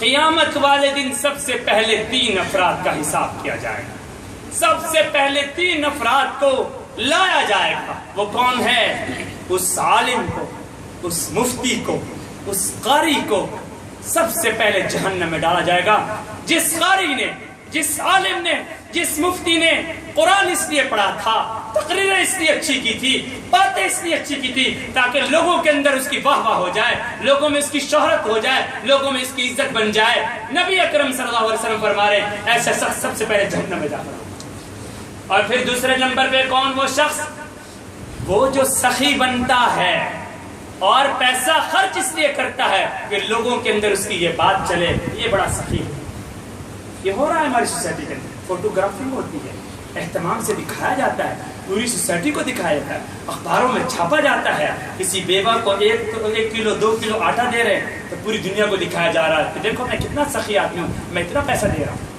قیامت والے دن سب سے پہلے 3 افراد کا حساب کیا جائے گا، سب سے پہلے 3 افراد کو لایا جائے گا۔ وہ کون ہے؟ اس عالم کو، اس مفتی کو، اس قاری کو سب سے پہلے جہنم میں ڈالا جائے گا۔ جس قاری نے، جس عالم نے، جس مفتی نے قرآن اس لیے پڑھا تھا، تقریریں اس لیے اچھی کی تھی، باتیں اس لیے اچھی کی تھی تاکہ لوگوں کے اندر اس کی واہ واہ ہو جائے، لوگوں میں اس کی شہرت ہو جائے، لوگوں میں اس کی عزت بن جائے۔ نبی اکرم صلی اللہ علیہ وسلم فرما رہے ہیں ایسا شخص سب سے پہلے جہنم میں داخل ہوگا۔ اور پھر دوسرے نمبر پہ کون؟ وہ شخص وہ جو سخی بنتا ہے اور پیسہ خرچ اس لیے کرتا ہے کہ لوگوں کے اندر اس کی یہ بات چلے، یہ بڑا سخی ہے۔ یہ ہو رہا ہے ہماری سوسائٹی کے اندر، فوٹوگرافی ہوتی ہے، اہتمام سے دکھایا جاتا ہے، پوری سوسائٹی کو دکھایا جاتا ہے، اخباروں میں چھاپا جاتا ہے۔ کسی بیوہ کو 1 کلو 2 کلو آٹا دے رہے ہیں تو پوری دنیا کو دکھایا جا رہا ہے کہ دیکھو میں کتنا سخی آدمی ہوں، میں اتنا پیسہ دے رہا ہوں۔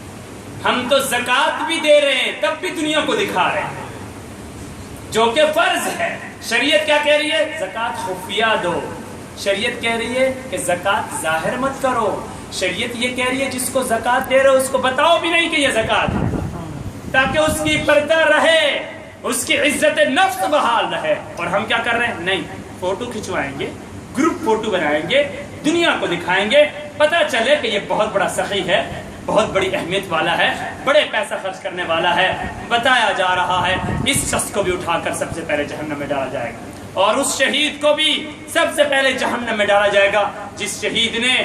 ہم تو زکوٰۃ بھی دے رہے ہیں تب بھی دنیا کو دکھا رہے ہیں، جو کہ فرض ہے۔ شریعت کیا کہہ رہی ہے؟ زکوٰۃ خفیہ دو۔ شریعت کہہ رہی ہے کہ زکوٰۃ ظاہر مت کرو۔ شریعت یہ کہہ رہی ہے جس کو زکوٰۃ دے رہے ہو اس کو بتاؤ بھی نہیں کہ یہ زکوٰۃ ہے، تاکہ اس کی پردہ رہے، اس کی عزت نفس بحال رہے۔ اور ہم کیا کر رہے ہیں؟ نہیں، فوٹو کھنچوائیں گے، گروپ فوٹو بنائیں گے، دنیا کو دکھائیں گے، پتہ چلے کہ یہ بہت بڑا سخی ہے، بہت بڑی اہمیت والا ہے، بڑے پیسہ خرچ کرنے والا ہے۔ بتایا جا رہا ہے اس شخص کو بھی اٹھا کر سب سے پہلے جہنم میں ڈالا جائے گا، اور اس شہید کو بھی سب سے پہلے جہنم میں ڈالا جائے گا جس شہید نے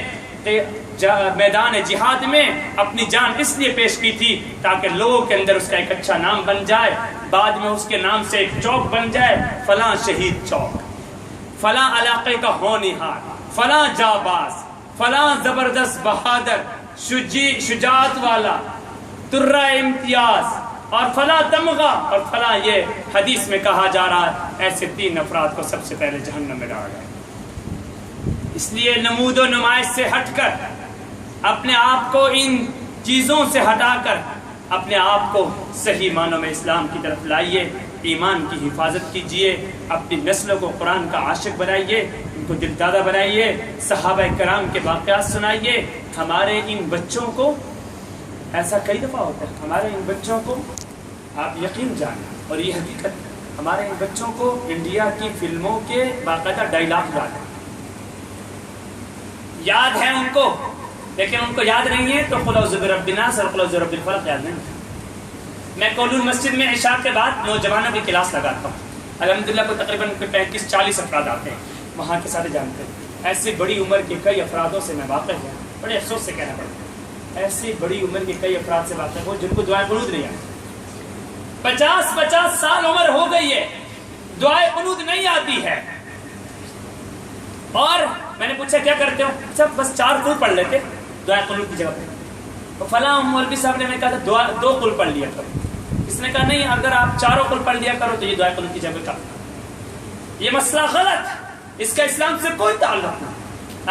میدان جہاد میں اپنی جان اس لیے پیش کی تھی تاکہ لوگوں کے اندر اس کا ایک اچھا نام بن جائے، بعد میں اس کے نام سے ایک چوک بن جائے، فلاں شہید چوک، فلاں علاقے کا ہونہار، فلاں جاباز، فلاں زبردست بہادر، شجاعت والا، ترہ امتیاز، اور فلاں تمغہ، اور فلاں یہ حدیث میں کہا جا رہا ہے۔ ایسے 3 افراد کو سب سے پہلے جہنم میں ڈالا جائے۔ اس لیے نمود و نمائش سے ہٹ کر، اپنے آپ کو ان چیزوں سے ہٹا کر اپنے آپ کو صحیح معنوں میں اسلام کی طرف لائیے، ایمان کی حفاظت کیجیے، اپنی نسلوں کو قرآن کا عاشق بنائیے، ان کو دل دادا بنائیے، صحابہ کرام کے واقعات سنائیے۔ ہمارے ان بچوں کو، ایسا کئی دفعہ ہوتا ہے، ہمارے ان بچوں کو آپ یقین جانیں اور یہ حقیقت، ہمارے ان بچوں کو انڈیا کی فلموں کے باقاعدہ ڈائلاگ یاد ہے ان کو، لیکن ان کو یاد نہیں ہے تو قل اعوذ برب الناس اور قل اعوذ برب الفلق یاد نہیں۔ میں کولون مسجد میں عشاء کے بعد نوجوانوں کی کلاس لگاتا ہوں، الحمدللہ کو تقریباً 35-40 افراد آتے ہیں، وہاں کے سارے جانتے ہیں۔ ایسی بڑی عمر کے کئی افرادوں سے میں واقف ہوں بڑے افسوس سے کہنا پڑتا ہے، ایسی بڑی عمر کے کئی افراد سے بات ہے وہ جن کو دعائیں قنوت نہیں آتی، 50 سال عمر ہو گئی ہے، دعائیں قنوت نہیں آتی ہے. اور میں نے پوچھا کیا کرتے ہو؟ سب بس 4 قل پڑھ لیتے دعائیں قنوت کی جگہ پہ. تو فلاں مولوی صاحب نے کہا تھا 2 قل پڑھ لیا کرو. اس نے کہا نہیں، اگر آپ 4 قل پڑھ لیا کرو تو یہ دعائیں قنوت کی جگہ کا. یہ مسئلہ غلط، اس کا اسلام سے کوئی تعلق نہیں.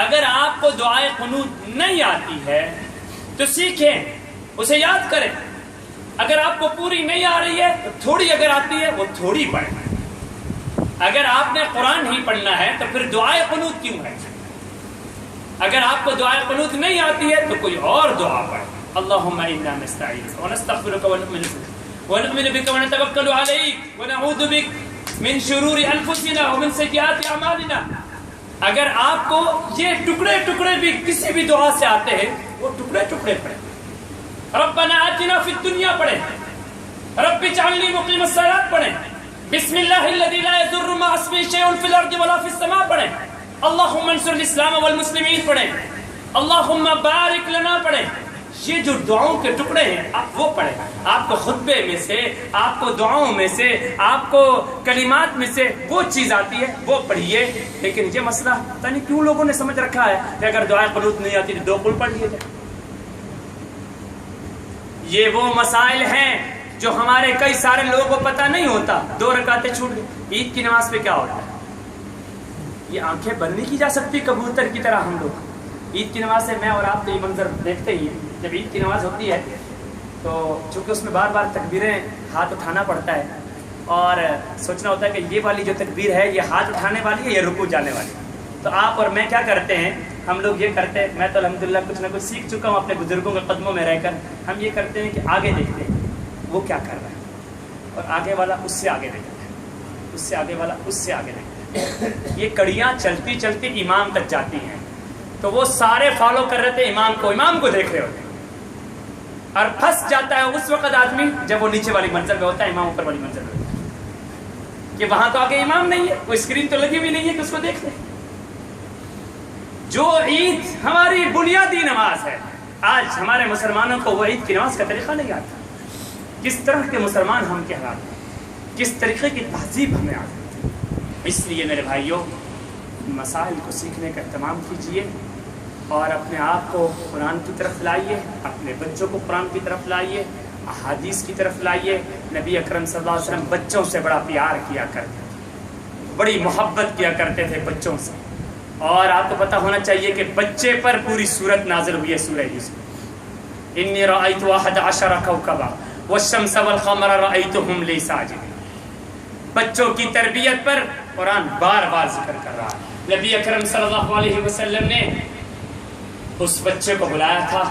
اگر آپ کو دعائیں قنوت نہیں آتی ہے تو سیکھیں، اسے یاد کریں. اگر آپ کو پوری نہیں آ رہی ہے تو تھوڑی اگر آتی ہے وہ تھوڑی پڑھیں. اگر آپ نے قرآن ہی پڑھنا ہے تو پھر دعائیں قنوت کیوں ہے؟ اگر آپ کو دعائیں قنوت نہیں آتی ہے تو کوئی اور دعا پڑھیں. اللہم انا نستعینک ونستغفرک ونؤمن بک ونتوکل علیک ونعوذ بک من شرور انفسنا ومن سیئات اعمالنا. اگر آپ کو یہ ٹکڑے ٹکڑے بھی کسی بھی دعا سے آتے ہیں وہ ٹکڑے ٹکڑے پڑھیں. ربنا آتنا فی الدنیا پڑھیں، رب اجعلنی مقیم الصلاۃ پڑھیں، بسم اللہ الذی لا یضر مع اسمہ شیء فی الارض ولا فی السماء پڑھیں، اللہم انصر الاسلام والمسلمین پڑھیں، اللہم بارک لنا پڑھیں. یہ جو دعاؤں کے ٹکڑے ہیں آپ وہ پڑھیں. آپ کو خطبے میں سے، آپ کو دعاؤں میں سے، آپ کو کلمات میں سے وہ چیز آتی ہے وہ پڑھیے. لیکن یہ مسئلہ پتہ نہیں کیوں لوگوں نے سمجھ رکھا ہے کہ اگر دعائیں قنوت نہیں آتی تو 2 قل پڑھ لیے جائے. یہ وہ مسائل ہیں جو ہمارے کئی سارے لوگوں کو پتہ نہیں ہوتا. 2 رکعتیں چھوٹ گئی. عید کی نماز پہ کیا ہوتا ہے؟ یہ آنکھیں بند نہیں کی جا سکتی کبوتر کی طرح. ہم لوگ عید کی نماز سے میں اور آپ تو یہ منظر دیکھتے ہی ہیں. جب عید کی نماز ہوتی ہے تو چونکہ اس میں بار بار تکبیریں ہاتھ اٹھانا پڑتا ہے اور سوچنا ہوتا ہے کہ یہ والی جو تکبیر ہے یہ ہاتھ اٹھانے والی ہے یا رکوع جانے والی. تو آپ اور میں کیا کرتے ہیں؟ ہم لوگ یہ کرتے ہیں، میں تو الحمدللہ کچھ نہ کچھ سیکھ چکا ہوں اپنے بزرگوں کے قدموں میں رہ کر. ہم یہ کرتے ہیں کہ آگے دیکھتے ہیں وہ کیا کر رہا ہے اور آگے والا اس سے آگے دیکھتا ہے، اس سے آگے والا اس سے آگے دیکھتا ہے. یہ کڑیاں چلتی چلتی امام تک جاتی ہیں تو وہ سارے فالو کر رہے تھے امام کو دیکھ رہے ہوتے ہیں. اور پھنس جاتا ہے اس وقت آدمی جب وہ نیچے والی منزل پہ ہوتا ہے، امام اوپر والی منزل پہ ہوتا ہے کہ وہاں تو آگے امام نہیں ہے، وہ اسکرین تو لگی ہوئی نہیں ہے کہ اس کو دیکھ لیں. جو عید ہماری بنیادی نماز ہے، آج ہمارے مسلمانوں کو وہ عید کی نماز کا طریقہ نہیں آتا. کس طرح کے مسلمان ہم کہلاتے ہیں، کس طریقے کی تہذیب ہمیں آتی ہے. اس لیے میرے بھائیوں، مسائل کو سیکھنے کا اہتمام کیجیے اور اپنے آپ کو قرآن کی طرف لائیے، اپنے بچوں کو قرآن کی طرف لائیے، احادیث کی طرف لائیے. نبی اکرم صلی اللہ علیہ وسلم بچوں سے بڑا پیار کیا کرتے تھے، بڑی محبت کیا کرتے تھے بچوں سے. اور آپ کو پتہ ہونا چاہیے کہ بچے پر پوری سورت نازل ہوئی ہے، سورہ یوسف. انی رأیت 11 کوکبا والشمس والقمر رأیتهم لی ساجدین. بچوں کی تربیت پر قرآن بار بار ذکر کر رہا ہے. نبی اکرم صلی اللہ علیہ وسلم نے اس بچے کو بلایا تھا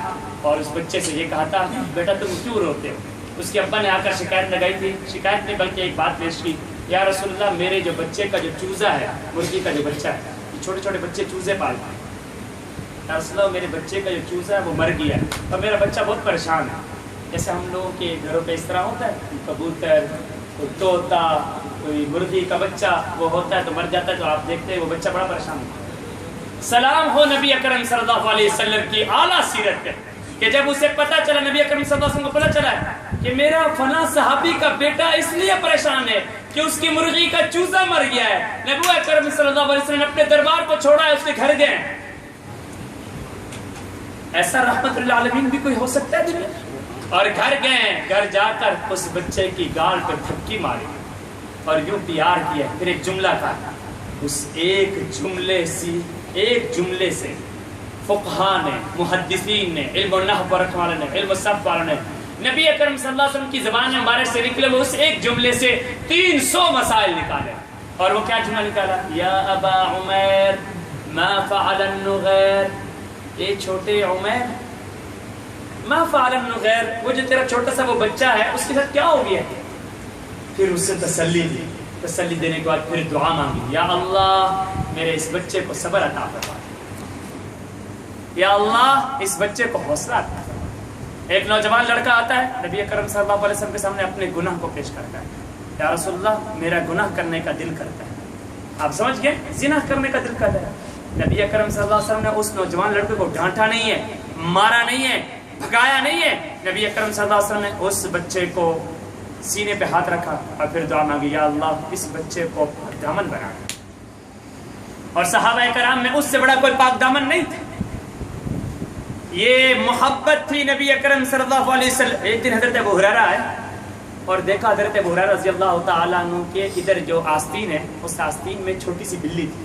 اور اس بچے سے یہ کہا تھا بیٹا تم کیوں روتے ہو؟ اس کے ابا نے آ کر شکایت لگائی تھی، شکایت نہیں بلکہ ایک بات پیش کی، یا رسول اللہ میرے جو بچے کا جو چوزا ہے، مرغی کا جو بچہ ہے، چھوٹے چھوٹے بچے چوزے پالتے ہیں، یا رسول اللہ میرے بچے کا جو چوزا ہے وہ مر گیا اور میرا بچہ بہت پریشان ہے. جیسے ہم لوگوں کے گھروں پہ اس طرح ہوتا ہے، کبوتر، کوئی طوطا، کوئی مرغی کا بچہ وہ ہوتا ہے تو مر جاتا ہے تو آپ دیکھتے ہیں وہ بچہ بڑا پریشان ہوتا ہے. سلام ہو نبی اکرم صلی اللہ علیہ وسلم کی اعلیٰ سیرت پہ کہ جب اسے پتہ چلا، نبی اکرم صلی اللہ علیہ وسلم کو پتہ چلا کہ میرا فلاں صحابی کا بیٹا اس لیے پریشان ہے کہ اس کی مرغی کا چوزا مر گیا ہے، نبی اکرم صلی اللہ علیہ وسلم نے اپنے دربار کو چھوڑا ہے، اس کے گھر گئے. ایسا رحمت للعالمین بھی کوئی ہو سکتا ہے دنیا؟ اور گھر گئے، گھر جا کر اس بچے کی گال پر تھپکی ماری اور یوں پیار کیا. پھر ایک جملہ کہا، اس ایک جملے سے فقہاء نے، محدثین نے، علم و نحو رکھنے والے نے، علم و صرف والے نے، نبی اکرم صلی اللہ علیہ وسلم کی زبان مبارک سے نکلے وہ اس ایک جملے سے 300 مسائل نکالے. اور وہ کیا جملہ نکالا؟ یا ابا عمیر ما فعل النغیر، اے چھوٹے عمیر، ما فعل النغیر، وہ جو تیرا چھوٹا سا وہ بچہ ہے اس کے ساتھ کیا ہو گیا؟ پھر اس سے تسلی دی. تسلی دینے کے بعد پھر دعا مانگی، یا اللہ میرے اس بچے کو صبر عطا فرما، یا اللہ اس بچے کو حوصلہ عطا فرما. ایک نوجوان لڑکا آتا ہے نبی اکرم صلی اللہ علیہ وسلم کے سامنے اپنے گناہ کو پیش کرتا ہے، یا رسول اللہ میرا گناہ کرنے کا دل کرتا ہے. آپ سمجھ گئے، زنا کرنے کا دل کرتا ہے. نبی اکرم صلی اللہ علیہ وسلم نے اس نوجوان لڑکے کو ڈانٹا نہیں ہے، مارا نہیں ہے، بھگایا نہیں ہے. نبی اکرم صلی اللہ علیہ وسلم نے اس بچے کو سینے پہ ہاتھ رکھا اور پھر دعا مانگی، یا اللہ اس بچے کو پاک دامن بنا. اور صحابہ کرام میں اس سے بڑا کوئی پاک دامن نہیں تھا. یہ محبت تھی نبی اکرم صلی اللہ علیہ وسلم. ایک دن حضرت ابو ہریرہ آئے اور دیکھا حضرت ابو ہریرہ رضی اللہ تعالیٰ عنہ کے ادھر جو آستین ہے اس آستین میں چھوٹی سی بلی تھی.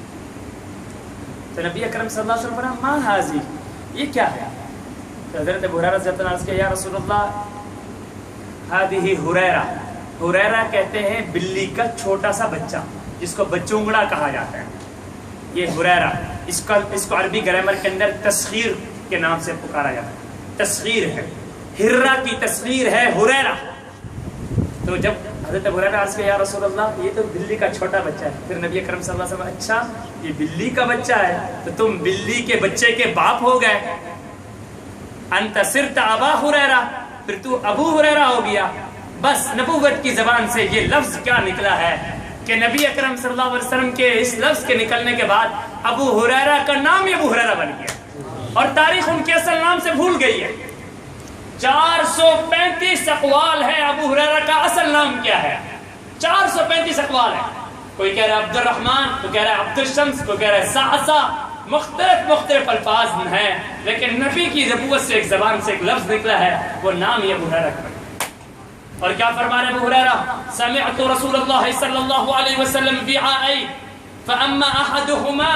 تو نبی اکرم صلی اللہ علیہ وسلم فرمایا ما حاضی، یہ کیا ہے؟ تو حضرت ابو ہریرہ رضی اللہ عنہ نے کہا، یا رسول اللہ ہذہ ہریرہ. ہریرہ کہتے ہیں بلی کا چھوٹا سا بچہ جس کو بچونگڑا کہا جاتا ہے. یہ ہریرہ، اس کو عربی گرامر کے اندر تصغیر کے نام سے پکارا جاتا ہے. تصغیر ہے، ہرہ کی تصغیر ہے ہریرہ. تو جب حضرت ابو ہریرہ عرض کیا، یا رسول اللہ یہ تو بلی کا چھوٹا بچہ ہے. پھر نبی اکرم صلی اللہ علیہ وسلم، اچھا یہ بلی کا بچہ ہے تو تم بلی کے بچے کے باپ ہو گئے. انت صرت ابا ہریرہ، پھر تو ابو ہریرہ ہو گیا. بس نبوت کی زبان سے یہ لفظ کیا نکلا ہے کہ نبی اکرم صلی اللہ علیہ وسلم کے اس لفظ کے نکلنے کے بعد ابو ہریرہ کا نام ہی ابو ہریرہ بن گیا اور تاریخ ان کے اصل نام سے بھول گئی ہے. 435 اقوال ہے ابو ہریرہ کا اصل نام کیا ہے. 435 اقوال ہے. کوئی کہہ رہا ہے عبد الرحمن، کوئی کہہ رہا ہے عبد الشمس، کوئی کہہ رہا ہے سعسا. مختلف الفاظ ہیں، لیکن نبی کی نبوت سے ایک زبان سے ایک لفظ نکلا ہے، وہ نام ہی ابو ہریرہ کا. اور کیا فرما رہے ابو ہریرہ؟ سمعت رسول اللہ صلی اللہ علیہ وسلم وعائی فاما احدهما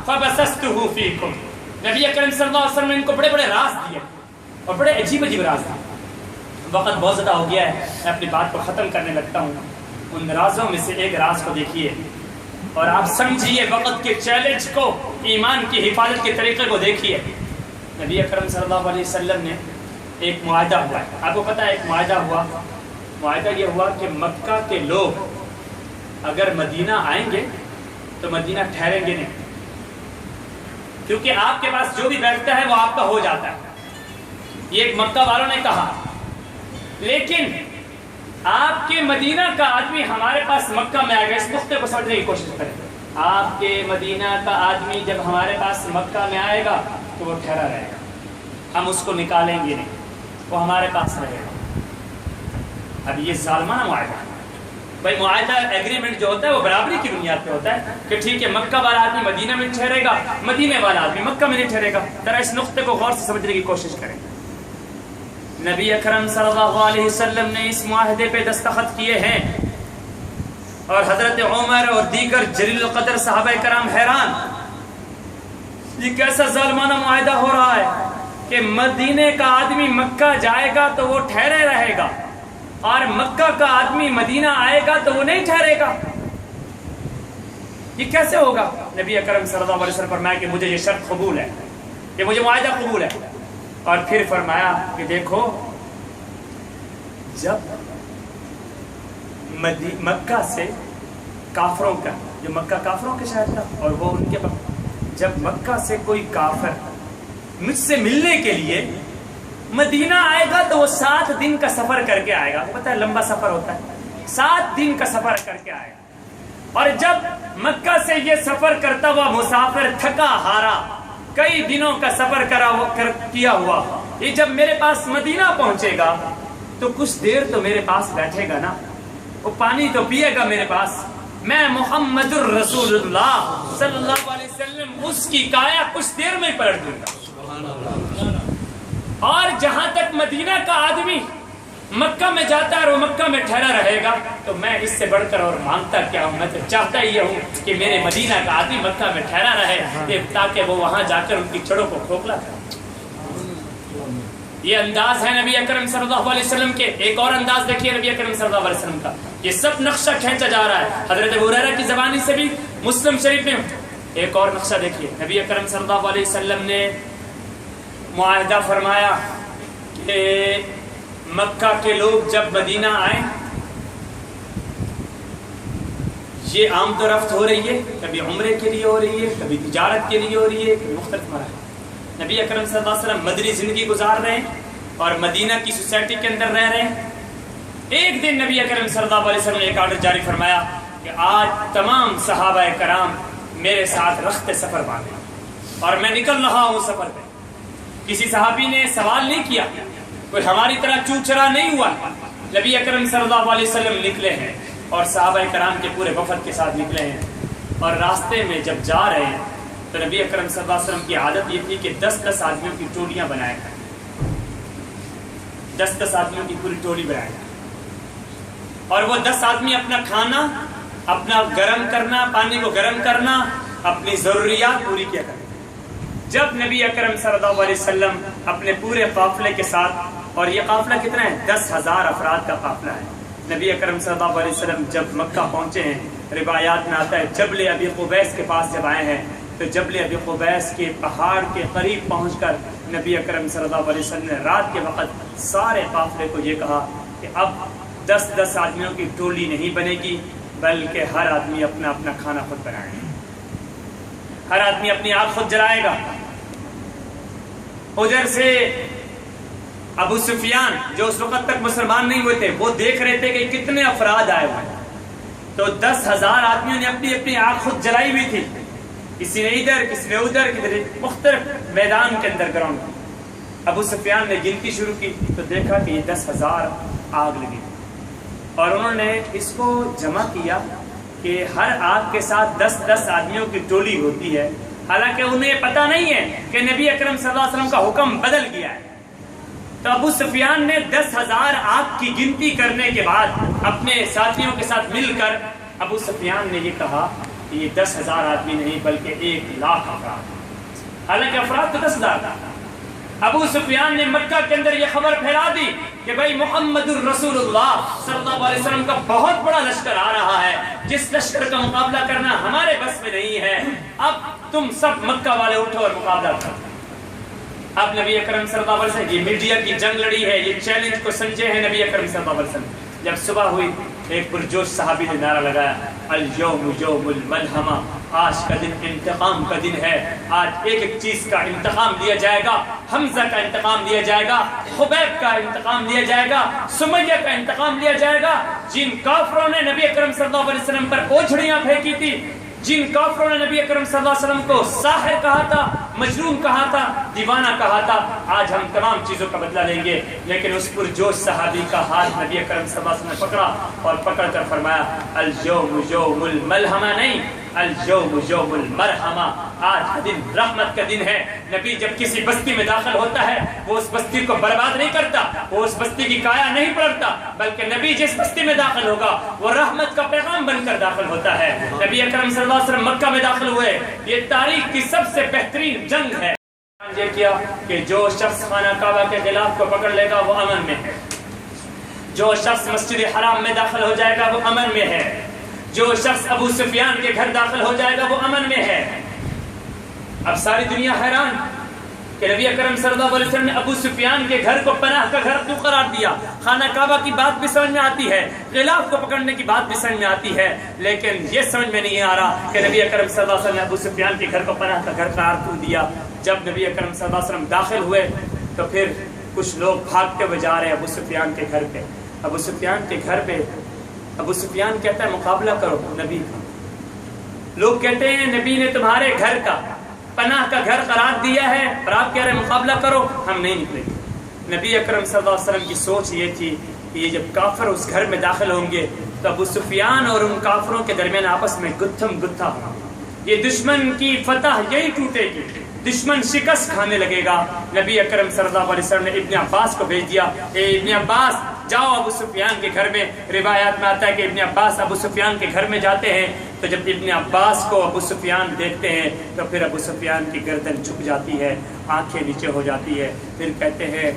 فبسسته فیکم. نبی اکرم صلی اللہ علیہ وسلم نے ان کو بڑے بڑے راز دیے اور بڑے عجیب راز دیے. وقت بہت زیادہ ہو گیا ہے، میں اپنی بات کو ختم کرنے لگتا ہوں. ان رازوں میں سے ایک راز کو دیکھیے اور آپ سمجھیے وقت کے چیلنج کو، ایمان کی حفاظت کے طریقے کو دیکھیے. نبی اکرم صلی اللہ علیہ وسلم نے ایک معاہدہ ہوا ہے. آپ کو پتہ ہے ایک معاہدہ ہوا. معاہدہ یہ ہوا کہ مکہ کے لوگ اگر مدینہ آئیں گے تو مدینہ ٹھہریں گے نہیں، کیونکہ آپ کے پاس جو بھی بیٹھتا ہے وہ آپ کا ہو جاتا ہے. یہ ایک مکہ والوں نے کہا. لیکن آپ کے مدینہ کا آدمی ہمارے پاس مکہ میں آئے گا. اس نقطے کو سمجھنے کی کوشش کریں. آپ کے مدینہ کا آدمی جب ہمارے پاس مکہ میں آئے گا تو وہ ٹھہرا رہے گا، ہم اس کو نکالیں گے نہیں، وہ ہمارے پاس رہے گا. اب یہ ظالمانہ معاہدہ ہے. بھائی معاہدہ ایگریمنٹ جو ہوتا ہے وہ برابری کی بنیاد پہ ہوتا ہے کہ ٹھیک ہے مکہ والا آدمی مدینہ میں ٹھہرے گا، مدینے والا آدمی مکہ میں نہیں ٹھہرے گا. ذرا اس نقطے کو غور سے سمجھنے کی کوشش کریں. نبی اکرم صلی اللہ علیہ وسلم نے اس معاہدے پہ دستخط کیے ہیں اور حضرت عمر اور دیگر جلیل القدر صحابہ کرام حیران. یہ کیسا ظالمانہ معاہدہ ہو رہا ہے کہ مدینے کا آدمی مکہ جائے گا تو وہ ٹھہرے رہے گا اور مکہ کا آدمی مدینہ آئے گا تو وہ نہیں ٹھہرے گا. یہ کیسے ہوگا؟ نبی اکرم صلی اللہ علیہ وسلم فرمایا کہ مجھے یہ شرط قبول ہے، کہ مجھے معاہدہ قبول ہے. اور پھر فرمایا کہ دیکھو جب مکہ سے کافروں کا، جو مکہ کافروں کے شہر تھا اور وہ ان کے جب مکہ سے کوئی کافر مجھ سے ملنے کے لیے مدینہ آئے گا تو وہ 7 دن کا سفر کر کے آئے گا. پتہ ہے لمبا سفر ہوتا ہے، 7 دن کا سفر کر کے آئے گا. اور جب مکہ سے یہ سفر کرتا ہوا مسافر تھکا ہارا، کئی دنوں کا سفر کیا ہوا، یہ جب میرے پاس مدینہ پہنچے گا تو کچھ دیر تو میرے پاس بیٹھے گا نا، وہ پانی تو پیے گا میرے پاس. میں محمد الرسول اللہ صلی اللہ علیہ وسلم اس کی کایا کچھ دیر میں پلٹ دوں گا. اور جہاں تک مدینہ کا آدمی مکہ میں جاتا ہے اور وہ مکہ میں ٹھہرا رہے گا تو میں اس سے بڑھ کر اور مانگتا کیا ہوں؟ میں تو چاہتا ہی ہوں کہ میرے مدینہ کا آدمی مکہ میں ٹھہرا رہے تاکہ وہ وہاں جا کر ان کی چھڑوں کو کھوکھلا کرے. یہ انداز ہے نبی اکرم صلی اللہ علیہ وسلم کے. ایک اور انداز دیکھیے نبی اکرم صلی اللہ علیہ وسلم کا. یہ سب نقشہ کھینچا جا رہا ہے حضرت ابو ہریرہ کی زبانی سے بھی مسلم شریف میں. ایک اور نقشہ دیکھیے. نبی اکرم صلی اللہ علیہ وسلم نے معاہدہ فرمایا کہ مکہ کے لوگ جب مدینہ آئیں، یہ آمد و رفت ہو رہی ہے، کبھی عمرے کے لیے ہو رہی ہے، کبھی تجارت کے لیے ہو رہی ہے، کبھی مختلف مراحل. نبی اکرم صلی اللہ علیہ وسلم مدنی زندگی گزار رہے ہیں اور مدینہ کی سوسائٹی کے اندر رہ رہے ہیں. ایک دن نبی اکرم صلی اللہ علیہ وسلم نے ایک آرڈر جاری فرمایا کہ آج تمام صحابہ کرام میرے ساتھ رخت سفر باندھیں. اور میں نکل رہا ہوں سفر پہ. کسی صحابی نے سوال نہیں کیا, کوئی ہماری طرح چوچرا نہیں ہوا. نبی اکرم صلی اللہ علیہ وسلم نکلے ہیں اور صحابہ کرام کے پورے وفد کے ساتھ نکلے ہیں, اور راستے میں جب جا رہے ہیں تو نبی اکرم صلی اللہ علیہ وسلم کی عادت یہ تھی کہ 10 آدمیوں کی ٹولیاں بنائے گا, 10 آدمیوں کی پوری ٹولی بنائے گا, اور وہ 10 آدمی اپنا کھانا اپنا گرم کرنا, پانی کو گرم کرنا, اپنی ضروریات پوری کیا کریں. جب نبی اکرم صلی اللہ علیہ وسلم اپنے پورے قافلے کے ساتھ, اور یہ قافلہ کتنا ہے, 10,000 افراد کا قافلہ ہے. نبی اکرم صلی اللہ علیہ وسلم جب مکہ پہنچے ہیں, روایات میں آتا ہے جبل ابی قبیس کے پاس جب آئے ہیں تو جبل ابی قبیس کے پہاڑ کے قریب پہنچ کر نبی اکرم صلی اللہ علیہ وسلم نے رات کے وقت سارے قافلے کو یہ کہا کہ اب 10 آدمیوں کی ٹولی نہیں بنے گی, بلکہ ہر آدمی اپنا اپنا کھانا خود بنائے گا, ہر آدمی اپنی آگ خود جلائے گا. ادھر سے ابو سفیان جو اس وقت تک مسلمان نہیں ہوئے تھے, وہ دیکھ رہے تھے کہ کتنے افراد آئے ہوئے ہیں, تو 10,000 آدمیوں نے اپنی اپنی آگ خود جلائی ہوئی تھی, کسی نے ادھر, کسی نے ادھر, کسی نے مختلف میدان کے اندر گراؤنڈ. ابو سفیان نے گنتی شروع کی تو دیکھا کہ یہ 10,000 آگ لگی, اور انہوں نے اس کو جمع کیا کہ ہر آگ کے ساتھ 10 آدمیوں کی ٹولی ہوتی ہے, حالانکہ انہیں پتہ نہیں ہے کہ نبی اکرم صلی اللہ علیہ وسلم کا حکم بدل گیا ہے. تو ابو سفیان نے 10,000 آگ کی گنتی کرنے کے بعد اپنے ساتھیوں کے ساتھ مل کر ابو سفیان نے یہ کہا کہ یہ 10,000 آدمی نہیں بلکہ 1,00,000 افراد, حالانکہ افراد تو 10,000 تھا. ابو سفیان نے مکہ کے اندر یہ خبر پھیلا دی کہ بھائی محمد الرسول اللہ صلی اللہ علیہ وسلم کا بہت بڑا لشکر آ رہا ہے, جس لشکر کا مقابلہ کرنا ہمارے بس میں نہیں ہے, اب تم سب مکہ والے اٹھو اور مقابلہ کرو. اب نبی اکرم صلی اللہ علیہ وسلم یہ میڈیا کی جنگ لڑی ہے, یہ چیلنج کو سمجھے ہیں نبی اکرم صلی اللہ علیہ وسلم. جب صبح ہوئی ایک پرجوش صحابی نے نعرہ لگایا, الیوم یوم الملحمہ, آج کا دن انتقام کا دن ہے, آج ایک ایک چیز کا انتقام لیا جائے گا. حمزہ کا انتقام لیا جائے گا, خبیب کا انتقام لیا جائے گا, سمیہ کا انتقام لیا جائے گا. جن کافروں نے نبی اکرم صلی اللہ علیہ وسلم پر اوجھڑیاں پھینکی تھی, جن کافروں نے نبی اکرم صلی اللہ علیہ وسلم کو ساحر کہا تھا, مجنون کہا تھا, دیوانہ کہا تھا, آج ہم تمام چیزوں کا بدلہ لیں گے. لیکن اس پرجوش صحابی کا ہاتھ نبی اکرم صلی اللہ علیہ وسلم نے پکڑا اور پکڑ کر فرمایا الیوم یوم الملحمہ نہیں, الیوم یوم المرحمہ, آج کا دن رحمت کا دن ہے. نبی جب کسی بستی میں داخل ہوتا ہے وہ اس بستی کو برباد نہیں کرتا, وہ اس بستی کی کایا نہیں پلٹتا, بلکہ نبی جس بستی میں داخل ہوگا وہ رحمت کا پیغام بن کر داخل ہوتا ہے. نبی اکرم صلی اللہ علیہ وسلم مکہ میں داخل ہوئے, یہ تاریخ کی سب سے بہترین جنگ ہے. یہ کیا کہ جو شخص خانہ کعبہ کے خلاف کو پکڑ لے گا وہ امن میں ہے, جو شخص مسجد حرام میں داخل ہو جائے گا وہ امن میں ہے, جو شخص ابو سفیان کے گھر داخل ہو جائے گا وہ امن میں ہے. اب ساری دنیا حیران کہ نبی اکرم صلی اللہ علیہ وسلم نے ابو سفیان کے گھر کو پناہ کا گھر کیوں قرار دیا. خانہ کعبہ کی بات بھی سمجھ میں آتی ہے, غلاف کو پکڑنے کی بات بھی سمجھ میں آتی ہے, لیکن یہ سمجھ میں نہیں آ رہا کہ نبی اکرم صلی اللہ علیہ وسلم نے ابو سفیان کے گھر کو پناہ کا گھر قرار کیوں دیا. جب نبی اکرم صلی اللہ علیہ وسلم داخل ہوئے تو پھر کچھ لوگ بھاگتے ہوئے جا رہے ہیں ابو سفیان کے گھر پہ. ابو سفیان کے گھر پہ ابو سفیان کہتا ہے مقابلہ کرو نبی کا. لوگ کہتے ہیں نبی نے تمہارے گھر کا پناہ کا گھر قرار دیا ہے اور آپ کہہ رہے ہیں مقابلہ کرو, ہم نہیں نکلیں گے. نبی اکرم صلی اللہ علیہ وسلم کی سوچ یہ تھی کہ یہ جب کافر اس گھر میں داخل ہوں گے تو ابو سفیان اور ان کافروں کے درمیان آپس میں گتھم گتھا ہوگا, یہ دشمن کی فتح یہی ٹوٹے گی, دشمن شکست کھانے لگے گا. نبی اکرم صلی اللہ علیہ وسلم نے ابن عباس کو بھیج دیا, اے ابن عباس جاؤ ابو سفیان کے گھر میں. روایات میں آتا ہے کہ ابن عباس ابو سفیان کے گھر میں جاتے ہیں تو جب ابن عباس کو ابو سفیان دیکھتے ہیں تو پھر ابو سفیان کی گردن جھک جاتی ہے, آنکھیں نیچے ہو جاتی ہے. پھر کہتے ہیں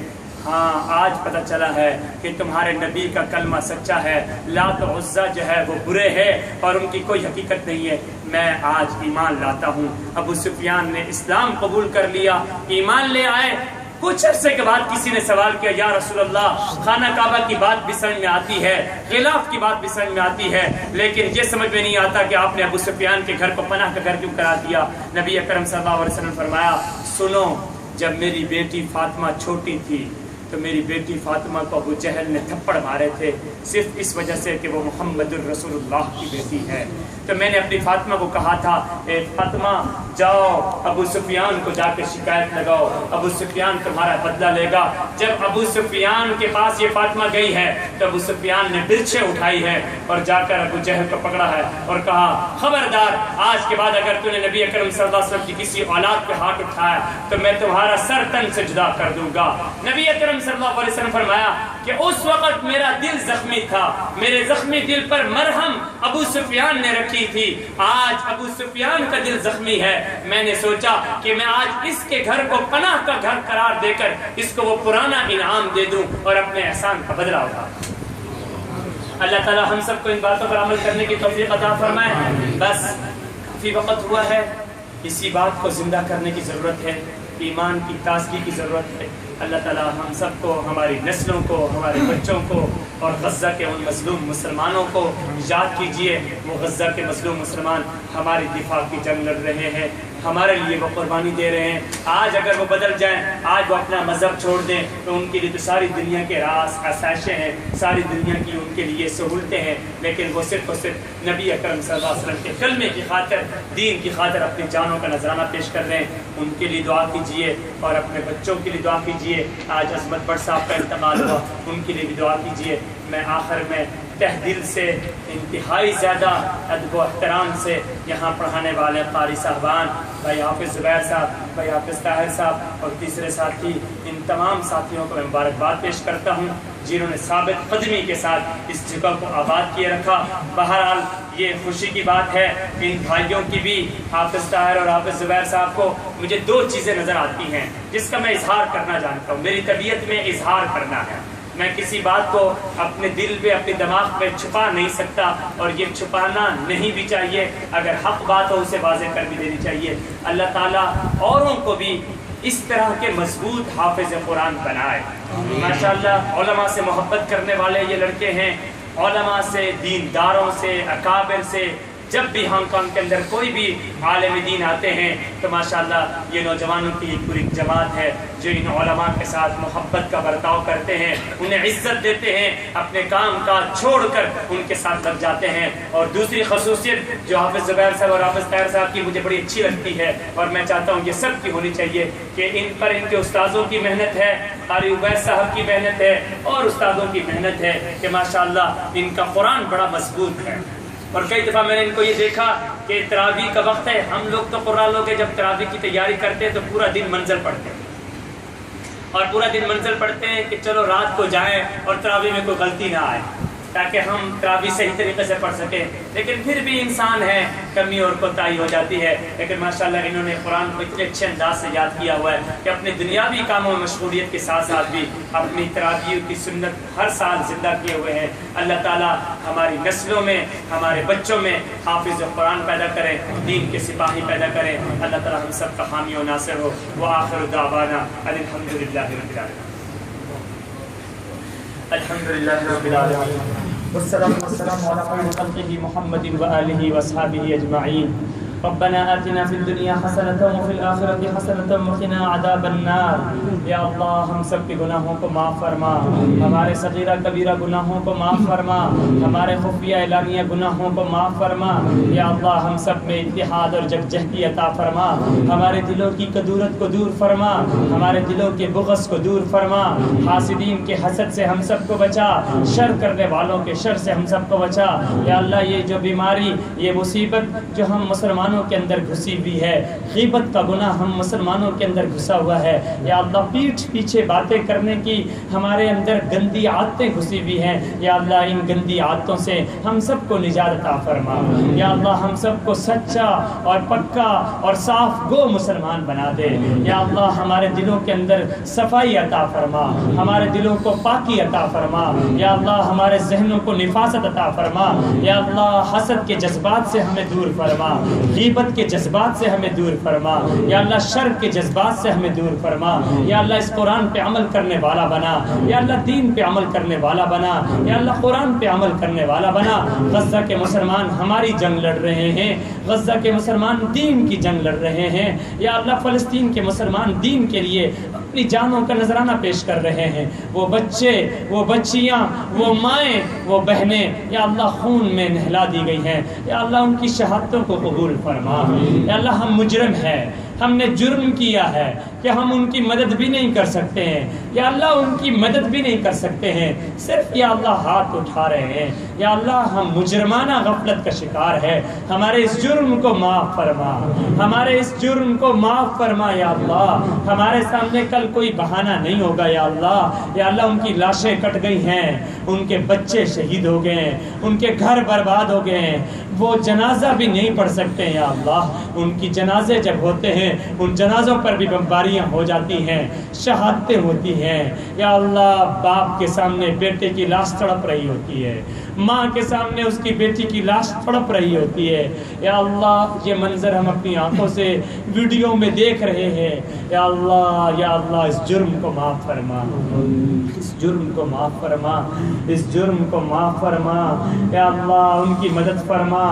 ہاں آج پتہ چلا ہے کہ تمہارے نبی کا کلمہ سچا ہے, لات و عزا جو ہے وہ برے ہے اور ان کی کوئی حقیقت نہیں ہے, میں آج ایمان لاتا ہوں. ابو سفیان نے اسلام قبول کر لیا, ایمان لے آئے. کچھ عرصے کے بعد کسی نے سوال کیا یا رسول اللہ خانہ کعبہ کی بات بھی سمجھ میں آتی ہے, غلاف کی بات بھی سمجھ میں آتی ہے, لیکن یہ سمجھ میں نہیں آتا کہ آپ نے ابو سفیان کے گھر کو پناہ کا گھر کیوں قرار دیا. نبی اکرم صلی اللہ علیہ وسلم نے فرمایا سنو, جب میری بیٹی فاطمہ چھوٹی تھی تو میری بیٹی فاطمہ کو ابو جہل نے تھپڑ مارے تھے صرف اس وجہ سے کہ وہ محمد الرسول اللہ کی بیٹی ہے. تو میں نے اپنی فاطمہ کو کہا تھا اے فاطمہ جاؤ ابو سفیان کو جا کے شکایت لگاؤ، ابو سفیان تمہارا بدلہ لے گا۔ جب ابو سفیان کے پاس یہ فاطمہ گئی ہے تو ابو سفیان نے برچھیں اٹھائی ہے اور جا کر ابو جہل کو پکڑا ہے اور کہا خبردار، آج کے بعد اگر تو نے نبی اکرم صلی اللہ علیہ وسلم کی کسی اولاد پہ ہاتھ اٹھایا تو میں تمہارا سر تن سے جدا کر دوں گا۔ نبی اکرم صلی اللہ علیہ وسلم فرمایا کہ اس وقت میرا دل زخمی تھا، میرے زخمی دل پر مرہم ابو سفیان نے رکھی تھی، آج ابو سفیان کا دل زخمی ہے، میں نے سوچا کہ میں آج اس کے گھر کو پناہ کا گھر قرار دے کر اس کو وہ پرانا انعام دے دوں اور اپنے احسان کا بدلہ اٹھا۔ اللہ تعالی ہم سب کو ان باتوں پر عمل کرنے کی توفیق عطا فرمائے۔ بس کافی وقت ہوا ہے، اسی بات کو زندہ کرنے کی ضرورت ہے، ایمان کی تازگی کی ضرورت ہے۔ اللہ تعالی ہم سب کو، ہماری نسلوں کو، ہمارے بچوں کو اور غزہ کے ان مظلوم مسلمانوں کو یاد کیجئے۔ وہ غزہ کے مظلوم مسلمان ہماری دفاع کی جنگ لڑ رہے ہیں، ہمارے لیے وہ قربانی دے رہے ہیں۔ آج اگر وہ بدل جائیں، آج وہ اپنا مذہب چھوڑ دیں تو ان کے لیے تو ساری دنیا کے راز آسائشیں ہیں، ساری دنیا کی ان کے لیے سہولتیں ہیں، لیکن وہ صرف اور صرف نبی اکرم صلی اللہ علیہ وسلم کے کلمے کی خاطر، دین کی خاطر اپنی جانوں کا نذرانہ پیش کر رہے ہیں۔ ان کے لیے دعا کیجئے اور اپنے بچوں کے لیے دعا کیجئے۔ آج عظمت بٹ صاحب کا انتقال ہوا، ان کے لیے بھی دعا کیجئے۔ میں آخر میں تہ دل سے، انتہائی زیادہ ادب و احترام سے یہاں پڑھانے والے قاری صاحبان، بھائی حافظ زبیر صاحب، بھائی حافظ طاہر صاحب اور تیسرے ساتھی، ان تمام ساتھیوں کو میں مبارکباد پیش کرتا ہوں جنہوں نے ثابت قدمی کے ساتھ اس جگہ کو آباد کیے رکھا۔ بہرحال یہ خوشی کی بات ہے، ان بھائیوں کی بھی، حافظ طاہر اور حافظ زبیر صاحب کو مجھے دو چیزیں نظر آتی ہیں جس کا میں اظہار کرنا جانتا ہوں، میری طبیعت میں اظہار کرنا ہے۔ میں کسی بات کو اپنے دل پہ، اپنے دماغ پہ چھپا نہیں سکتا، اور یہ چھپانا نہیں بھی چاہیے، اگر حق بات ہو اسے واضح کر بھی دینی چاہیے۔ اللہ تعالیٰ اوروں کو بھی اس طرح کے مضبوط حافظ قرآن بنائے۔ ماشاءاللہ علماء سے محبت کرنے والے یہ لڑکے ہیں، علماء سے، دینداروں سے، اکابر سے، جب بھی ہانگ کانگ کے اندر کوئی بھی عالم دین آتے ہیں تو ماشاءاللہ یہ نوجوانوں کی ایک پوری جماعت ہے جو ان علماء کے ساتھ محبت کا برتاؤ کرتے ہیں، انہیں عزت دیتے ہیں، اپنے کام کاج چھوڑ کر ان کے ساتھ لگ جاتے ہیں۔ اور دوسری خصوصیت جو حافظ زبیر صاحب اور حافظ طاہر صاحب کی مجھے بڑی اچھی لگتی ہے اور میں چاہتا ہوں یہ سب کی ہونی چاہیے کہ ان پر ان کے استاذوں کی محنت ہے، قاری عبید صاحب کی محنت ہے اور استادوں کی محنت ہے کہ ماشاءاللہ ان کا قرآن بڑا مضبوط ہے۔ اور کئی دفعہ میں نے ان کو یہ دیکھا کہ تراویح کا وقت ہے، ہم لوگ تو قرآن لوگ جب تراویح کی تیاری کرتے ہیں تو پورا دن منزل پڑھتے ہیں، اور پورا دن منزل پڑھتے ہیں کہ چلو رات کو جائیں اور تراویح میں کوئی غلطی نہ آئے تاکہ ہم تراویح صحیح طریقے سے پڑھ سکیں، لیکن پھر بھی انسان ہے، کمی اور کوتاہی ہو جاتی ہے۔ لیکن ماشاءاللہ انہوں نے قرآن کو اتنے اچھے انداز سے یاد کیا ہوا ہے کہ اپنے دنیاوی کاموں میں مشغولیت کے ساتھ ساتھ بھی اپنی تراویح کی سنت ہر سال زندہ کیے ہوئے ہیں۔ اللہ تعالیٰ ہماری نسلوں میں، ہمارے بچوں میں حافظ قرآن پیدا کریں، دین کے سپاہی پیدا کریں۔ اللہ تعالیٰ ہم سب کا حامی و ناصر ہو۔ وآخر دعوانا الحمدللہ رب العالمین۔ الحمدللہ رب العالمین والصلاة والسلام على خير خلقه محمد وآله وأصحابه أجمعين۔ ربنا آتنا في الدنيا حسنة وفي الآخرة حسنة وقنا عذاب النار۔ یا اللہ ہم سب کے گناہوں کو معاف فرما، ہمارے صغیرہ کبیرہ گناہوں کو معاف فرما، ہمارے خفیہ اعلانیہ گناہوں کو معاف فرما۔ یا اللہ ہم سب میں اتحاد اور یکجہتی عطا فرما، ہمارے دلوں کی کدورت کو دور فرما، ہمارے دلوں کے بغض کو دور فرما، حاسدین کے حسد سے ہم سب کو بچا، شر کرنے والوں کے شر سے ہم سب کو بچا۔ یا اللہ یہ جو بیماری، یہ مصیبت جو ہم مسلمانوں کے اندر گھسی ہوئی ہے، غیبت کا گناہ ہم مسلمانوں کے اندر گھسا ہوا ہے، یا اللہ پیٹھ پیچھے باتیں کرنے کی ہمارے اندر گندی عادتیں گھسی ہوئی ہیں، یا اللہ ان گندی عادتوں سے ہم سب کو نجات عطا فرما۔ یا اللہ ہم سب کو سچا اور پکا اور صاف گو مسلمان بنا دے۔ یا اللہ ہمارے دلوں کے اندر صفائی عطا فرما، ہمارے دلوں کو پاکی عطا فرما۔ یا اللہ ہمارے ذہنوں کو نفاست عطا فرما۔ یا اللہ حسد کے جذبات سے ہمیں دور فرما، غیبت کے جذبات سے ہمیں دور فرما۔ یا اللہ شر کے جذبات سے ہمیں دور فرما۔ یا اللہ اس قرآن پہ عمل کرنے والا بنا، یا اللہ دین پہ عمل کرنے والا بنا، یا اللہ قرآن پہ عمل کرنے والا بنا۔ غزہ کے مسلمان ہماری جنگ لڑ رہے ہیں، غزہ کے مسلمان دین کی جنگ لڑ رہے ہیں، یا اللہ فلسطین کے مسلمان دین کے لیے اپنی جانوں کا نذرانہ پیش کر رہے ہیں، وہ بچے، وہ بچیاں، وہ مائیں، وہ بہنیں یا اللہ خون میں نہلا دی گئی ہیں، یا اللہ ان کی شہادتوں کو قبول فرما۔ یا اللہ ہم مجرم ہیں، ہم نے جرم کیا ہے کہ ہم ان کی مدد بھی نہیں کر سکتے ہیں، یا اللہ ان کی مدد بھی نہیں کر سکتے ہیں، صرف یا اللہ ہاتھ اٹھا رہے ہیں۔ یا اللہ ہم مجرمانہ غفلت کا شکار ہے، ہمارے اس جرم کو معاف فرما، ہمارے اس جرم کو معاف فرما یا اللہ۔ ہمارے سامنے کل کوئی بہانہ نہیں ہوگا یا اللہ۔ یا اللہ ان کی لاشیں کٹ گئی ہیں، ان کے بچے شہید ہو گئے ہیں، ان کے گھر برباد ہو گئے ہیں، وہ جنازہ بھی نہیں پڑھ سکتے یا اللہ۔ ان کی جنازے جب ہوتے ہیں ان جنازوں پر بھی بمباریاں ہو جاتی ہیں، شہادتیں ہوتی ہیں یا اللہ۔ باپ کے سامنے بیٹے کی لاش تڑپ رہی ہوتی ہے، ماں کے سامنے اس کی بیٹی کی لاش تڑپ رہی ہوتی ہے یا اللہ۔ یہ منظر ہم اپنی آنکھوں سے ویڈیو میں دیکھ رہے ہیں یا اللہ۔ یا اللہ اس جرم کو معاف فرما، اس جرم کو معاف فرما، اس جرم کو معاف فرما یا اللہ۔ ان کی مدد فرما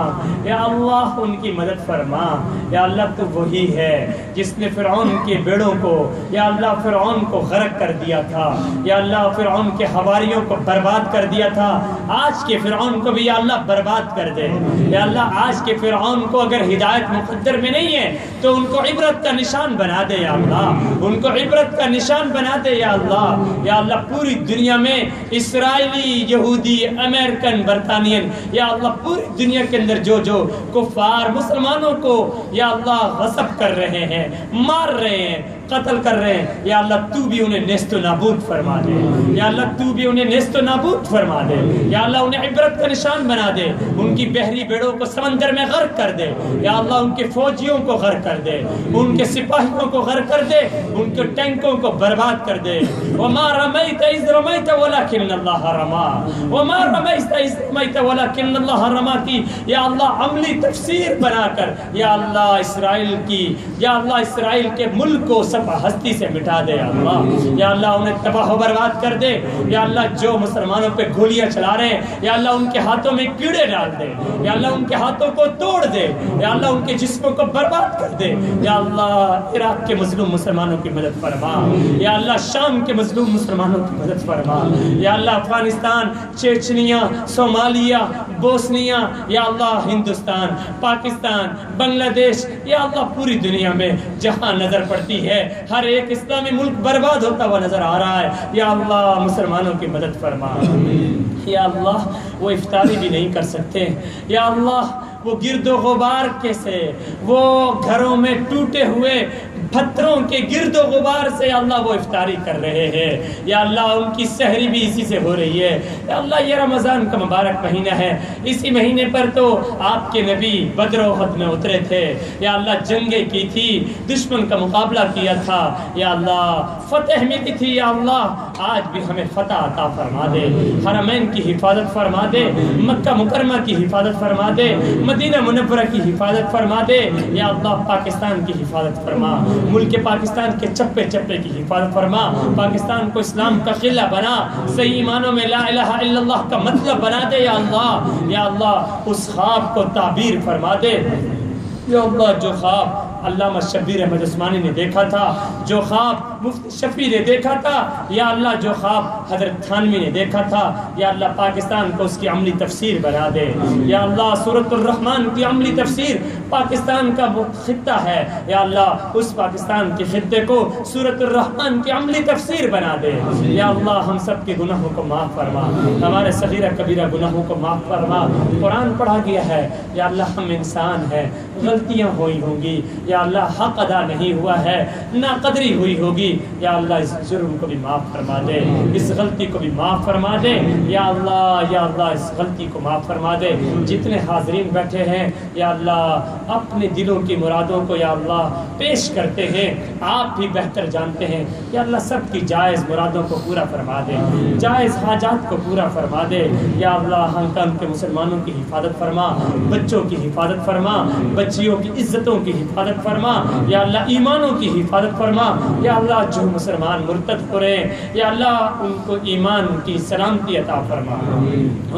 یا اللہ، ان کی مدد فرما یا اللہ۔ تو وہی ہے جس نے فرعون کے بیڑوں کو یا اللہ فرعون کو غرق کر دیا تھا یا اللہ، فرعون کے حواریوں کو برباد کر دیا تھا۔ آج کے فرعون کو بھی یا اللہ برباد کر دے یا اللہ۔ آج کے فرعون کو اگر ہدایت مقدر میں نہیں ہے تو ان کو عبرت کا نشان بنا دے یا اللہ، ان کو عبرت کا نشان بنا دے یا اللہ۔ یا اللہ پوری دنیا میں اسرائیلی، یہودی، امریکن، برطانین یا اللہ، پوری دنیا کے اندر جو جو کفار مسلمانوں کو یا اللہ غصب کر رہے ہیں، مار رہے ہیں، قتل کر رہے ہیں یا اللہ، تو بھی انہیں نیست و نابود فرما دے یا اللہ، تو بھی انہیں نیست و نابود فرما دے یا اللہ۔ انہیں عبرت کا نشان بنا دے، ان کی بحری بیڑوں کو سمندر میں غرق کر دے یا اللہ۔ ان کے فوجیوں کو غرق کر دے، ان کے سپاہیوں کو غرق کر دے، ان کے ٹینکوں کو برباد کر دے۔ وما رمیت اذ رمیت ولکن اللہ رما، وما رمیت اذ رمیت ولکن اللہ رما کی یا اللہ عملی تفسیر بنا کر یا اللہ اسرائیل کی یا اللہ اسرائیل کے ملک کو سب ہستی سے مٹا دے یا اللہ۔ یا اللہ انہیں تباہ و برباد کر دے یا اللہ۔ جو مسلمانوں پہ گولیاں چلا رہے ہیں یا اللہ، ان کے ہاتھوں میں کیڑے ڈال دے یا اللہ، ان کے ہاتھوں کو توڑ دے یا اللہ، ان کے جسموں کو برباد کر دے یا اللہ۔ عراق کے مظلوم مسلمانوں کی مدد فرما یا اللہ، شام کے مظلوم مسلمانوں کی مدد فرما یا اللہ۔ افغانستان، چیچنیا، صومالیہ، بوسنیا یا اللہ، ہندوستان، پاکستان، بنگلہ دیش یا اللہ، پوری دنیا میں جہاں نظر پڑتی ہے ہر ایک اسلامی ملک برباد ہوتا ہوا نظر آ رہا ہے یا اللہ۔ مسلمانوں کی مدد فرما یا اللہ۔ وہ افطاری بھی نہیں کر سکتے یا اللہ، وہ گرد و غبار کیسے، وہ گھروں میں ٹوٹے ہوئے پتھروں کے گرد و غبار سے یا اللہ وہ افطاری کر رہے ہیں یا اللہ۔ ان کی سحری بھی اسی سے ہو رہی ہے یا اللہ۔ یہ رمضان کا مبارک مہینہ ہے، اسی مہینے پر تو آپ کے نبی بدر و احد میں اترے تھے یا اللہ، جنگیں کی تھی، دشمن کا مقابلہ کیا تھا یا اللہ، فتح ملی تھی یا اللہ۔ آج بھی ہمیں فتح عطا فرما دے، حرمین کی حفاظت فرما دے، مکہ مکرمہ کی حفاظت فرما دے، مدینہ منورہ کی حفاظت فرما دے یا اللہ۔ پاکستان کی حفاظت فرما، ملک پاکستان کے چپے چپے کی حفاظت فرما، پاکستان کو اسلام کا قلعہ بنا، صحیح معنوں میں لا الہ الا اللہ کا مطلب بنا دے یا اللہ۔ یا اللہ اس خواب کو تعبیر فرما دے یا اللہ۔ جو خواب علامہ شبیر احمد عثمانی نے دیکھا تھا، جو خواب مفتی شفیع نے دیکھا تھا یا اللہ، جو خواب حضرت تھانوی نے دیکھا تھا یا اللہ، پاکستان کو اس کی عملی تفسیر بنا دے یا اللہ۔ سورۃ الرحمن کی عملی تفسیر پاکستان کا وہ خطہ ہے یا اللہ، اس پاکستان کے خطے کو سورۃ الرحمن کی عملی تفسیر بنا دے یا اللہ۔ ہم سب کے گناہوں کو معاف فرما، ہمارے صغیرہ کبیرہ گناہوں کو معاف فرما۔ قرآن پڑھا گیا ہے یا اللہ، ہم انسان ہیں، غلطیاں ہوئی ہوں گی یا اللہ، حق ادا نہیں ہوا ہے، ناقدری ہوئی ہوگی یا اللہ۔ اس جرم کو بھی معاف فرما دے، اس غلطی کو بھی معاف فرما دے یا اللہ۔ یا اللہ اس غلطی کو معاف فرما دے۔ جتنے حاضرین بیٹھے ہیں یا اللہ، اپنے دلوں کی مرادوں کو یا اللہ پیش کرتے ہیں، آپ بھی بہتر جانتے ہیں یا اللہ۔ سب کی جائز مرادوں کو پورا فرما دے، جائز حاجات کو پورا فرما دے یا اللہ۔ ہانگ کانگ کے مسلمانوں کی حفاظت فرما، بچوں کی حفاظت فرما، بچیوں کی عزتوں کی حفاظت فرما یا اللہ، ایمانوں کی حفاظت فرما یا اللہ۔ جو مسلمان مرتد ہو رہے ہیں یا اللہ ان کو ایمان کی سلامتی عطا فرما،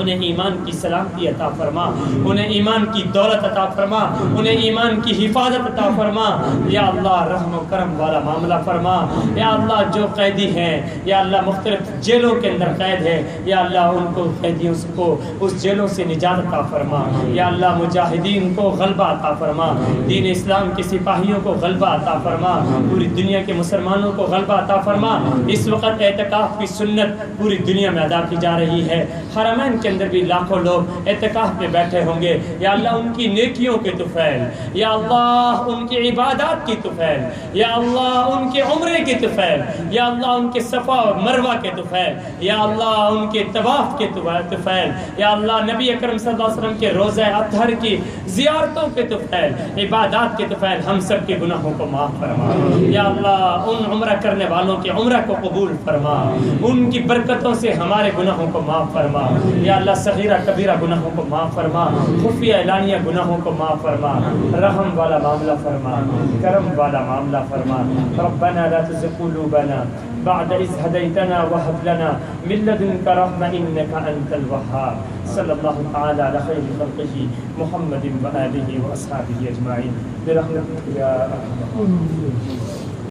انہیں ایمان کی سلامتی عطا فرما، انہیں ایمان کی دولت عطا فرما، انہیں ایمان کی حفاظت عطا فرما یا اللہ رحم و کرم والا معاملہ فرما یا اللہ جو قیدی ہیں یا اللہ مختلف جیلوں کے اندر قید ہے یا اللہ ان کو قیدیوں کو اس جیلوں سے نجات عطا فرما یا اللہ مجاہدین کو غلبہ عطا فرما، دین اسلام کے سپاہیوں کو غلبہ عطا فرما، پوری دنیا کے مسلمانوں کو غلبہ عطا فرما۔ اس وقت اعتکاف کی سنت پوری دنیا میں ادا کی جا رہی ہے، حرمین کے اندر بھی لاکھوں لوگ اعتکاف میں بیٹھے ہوں گے یا اللہ ان کی نیکیوں کے طفیل یا اللہ ان کی عبادات کی طفیل یا اللہ ان کے عمرے کی طفیل یا اللہ ان کے صفا اور مروہ کے طفیل یا اللہ ان کے طواف کے طفیل یا اللہ نبی اکرم صلی اللہ علیہ وسلم کے روزہ اطہر کی زیارتوں کے طفیل عبادات کے طفیل ہم سب کے گناہوں کو معاف فرما یا اللہ ان عمرہ کرنے والوں کے عمرہ کو قبول فرما، ان کی برکتوں سے ہمارے گناہوں کو معاف فرما یا اللہ صغیرہ کبیرہ گناہوں کو معاف فرما، خفیہ اعلانیہ گناہوں کو معاف فرما، رحم والا معاملہ فرما، کرم والا معاملہ فرما۔ ربنا لا تزغ قلوبنا بعد إذ هديتنا وهب لنا من لدنك رحمة إنك أنت الوهاب۔ صلى الله تعالى على خير خلقه محمد وآله وأصحابه أجمعين برحمتك يا أرحم الراحمين۔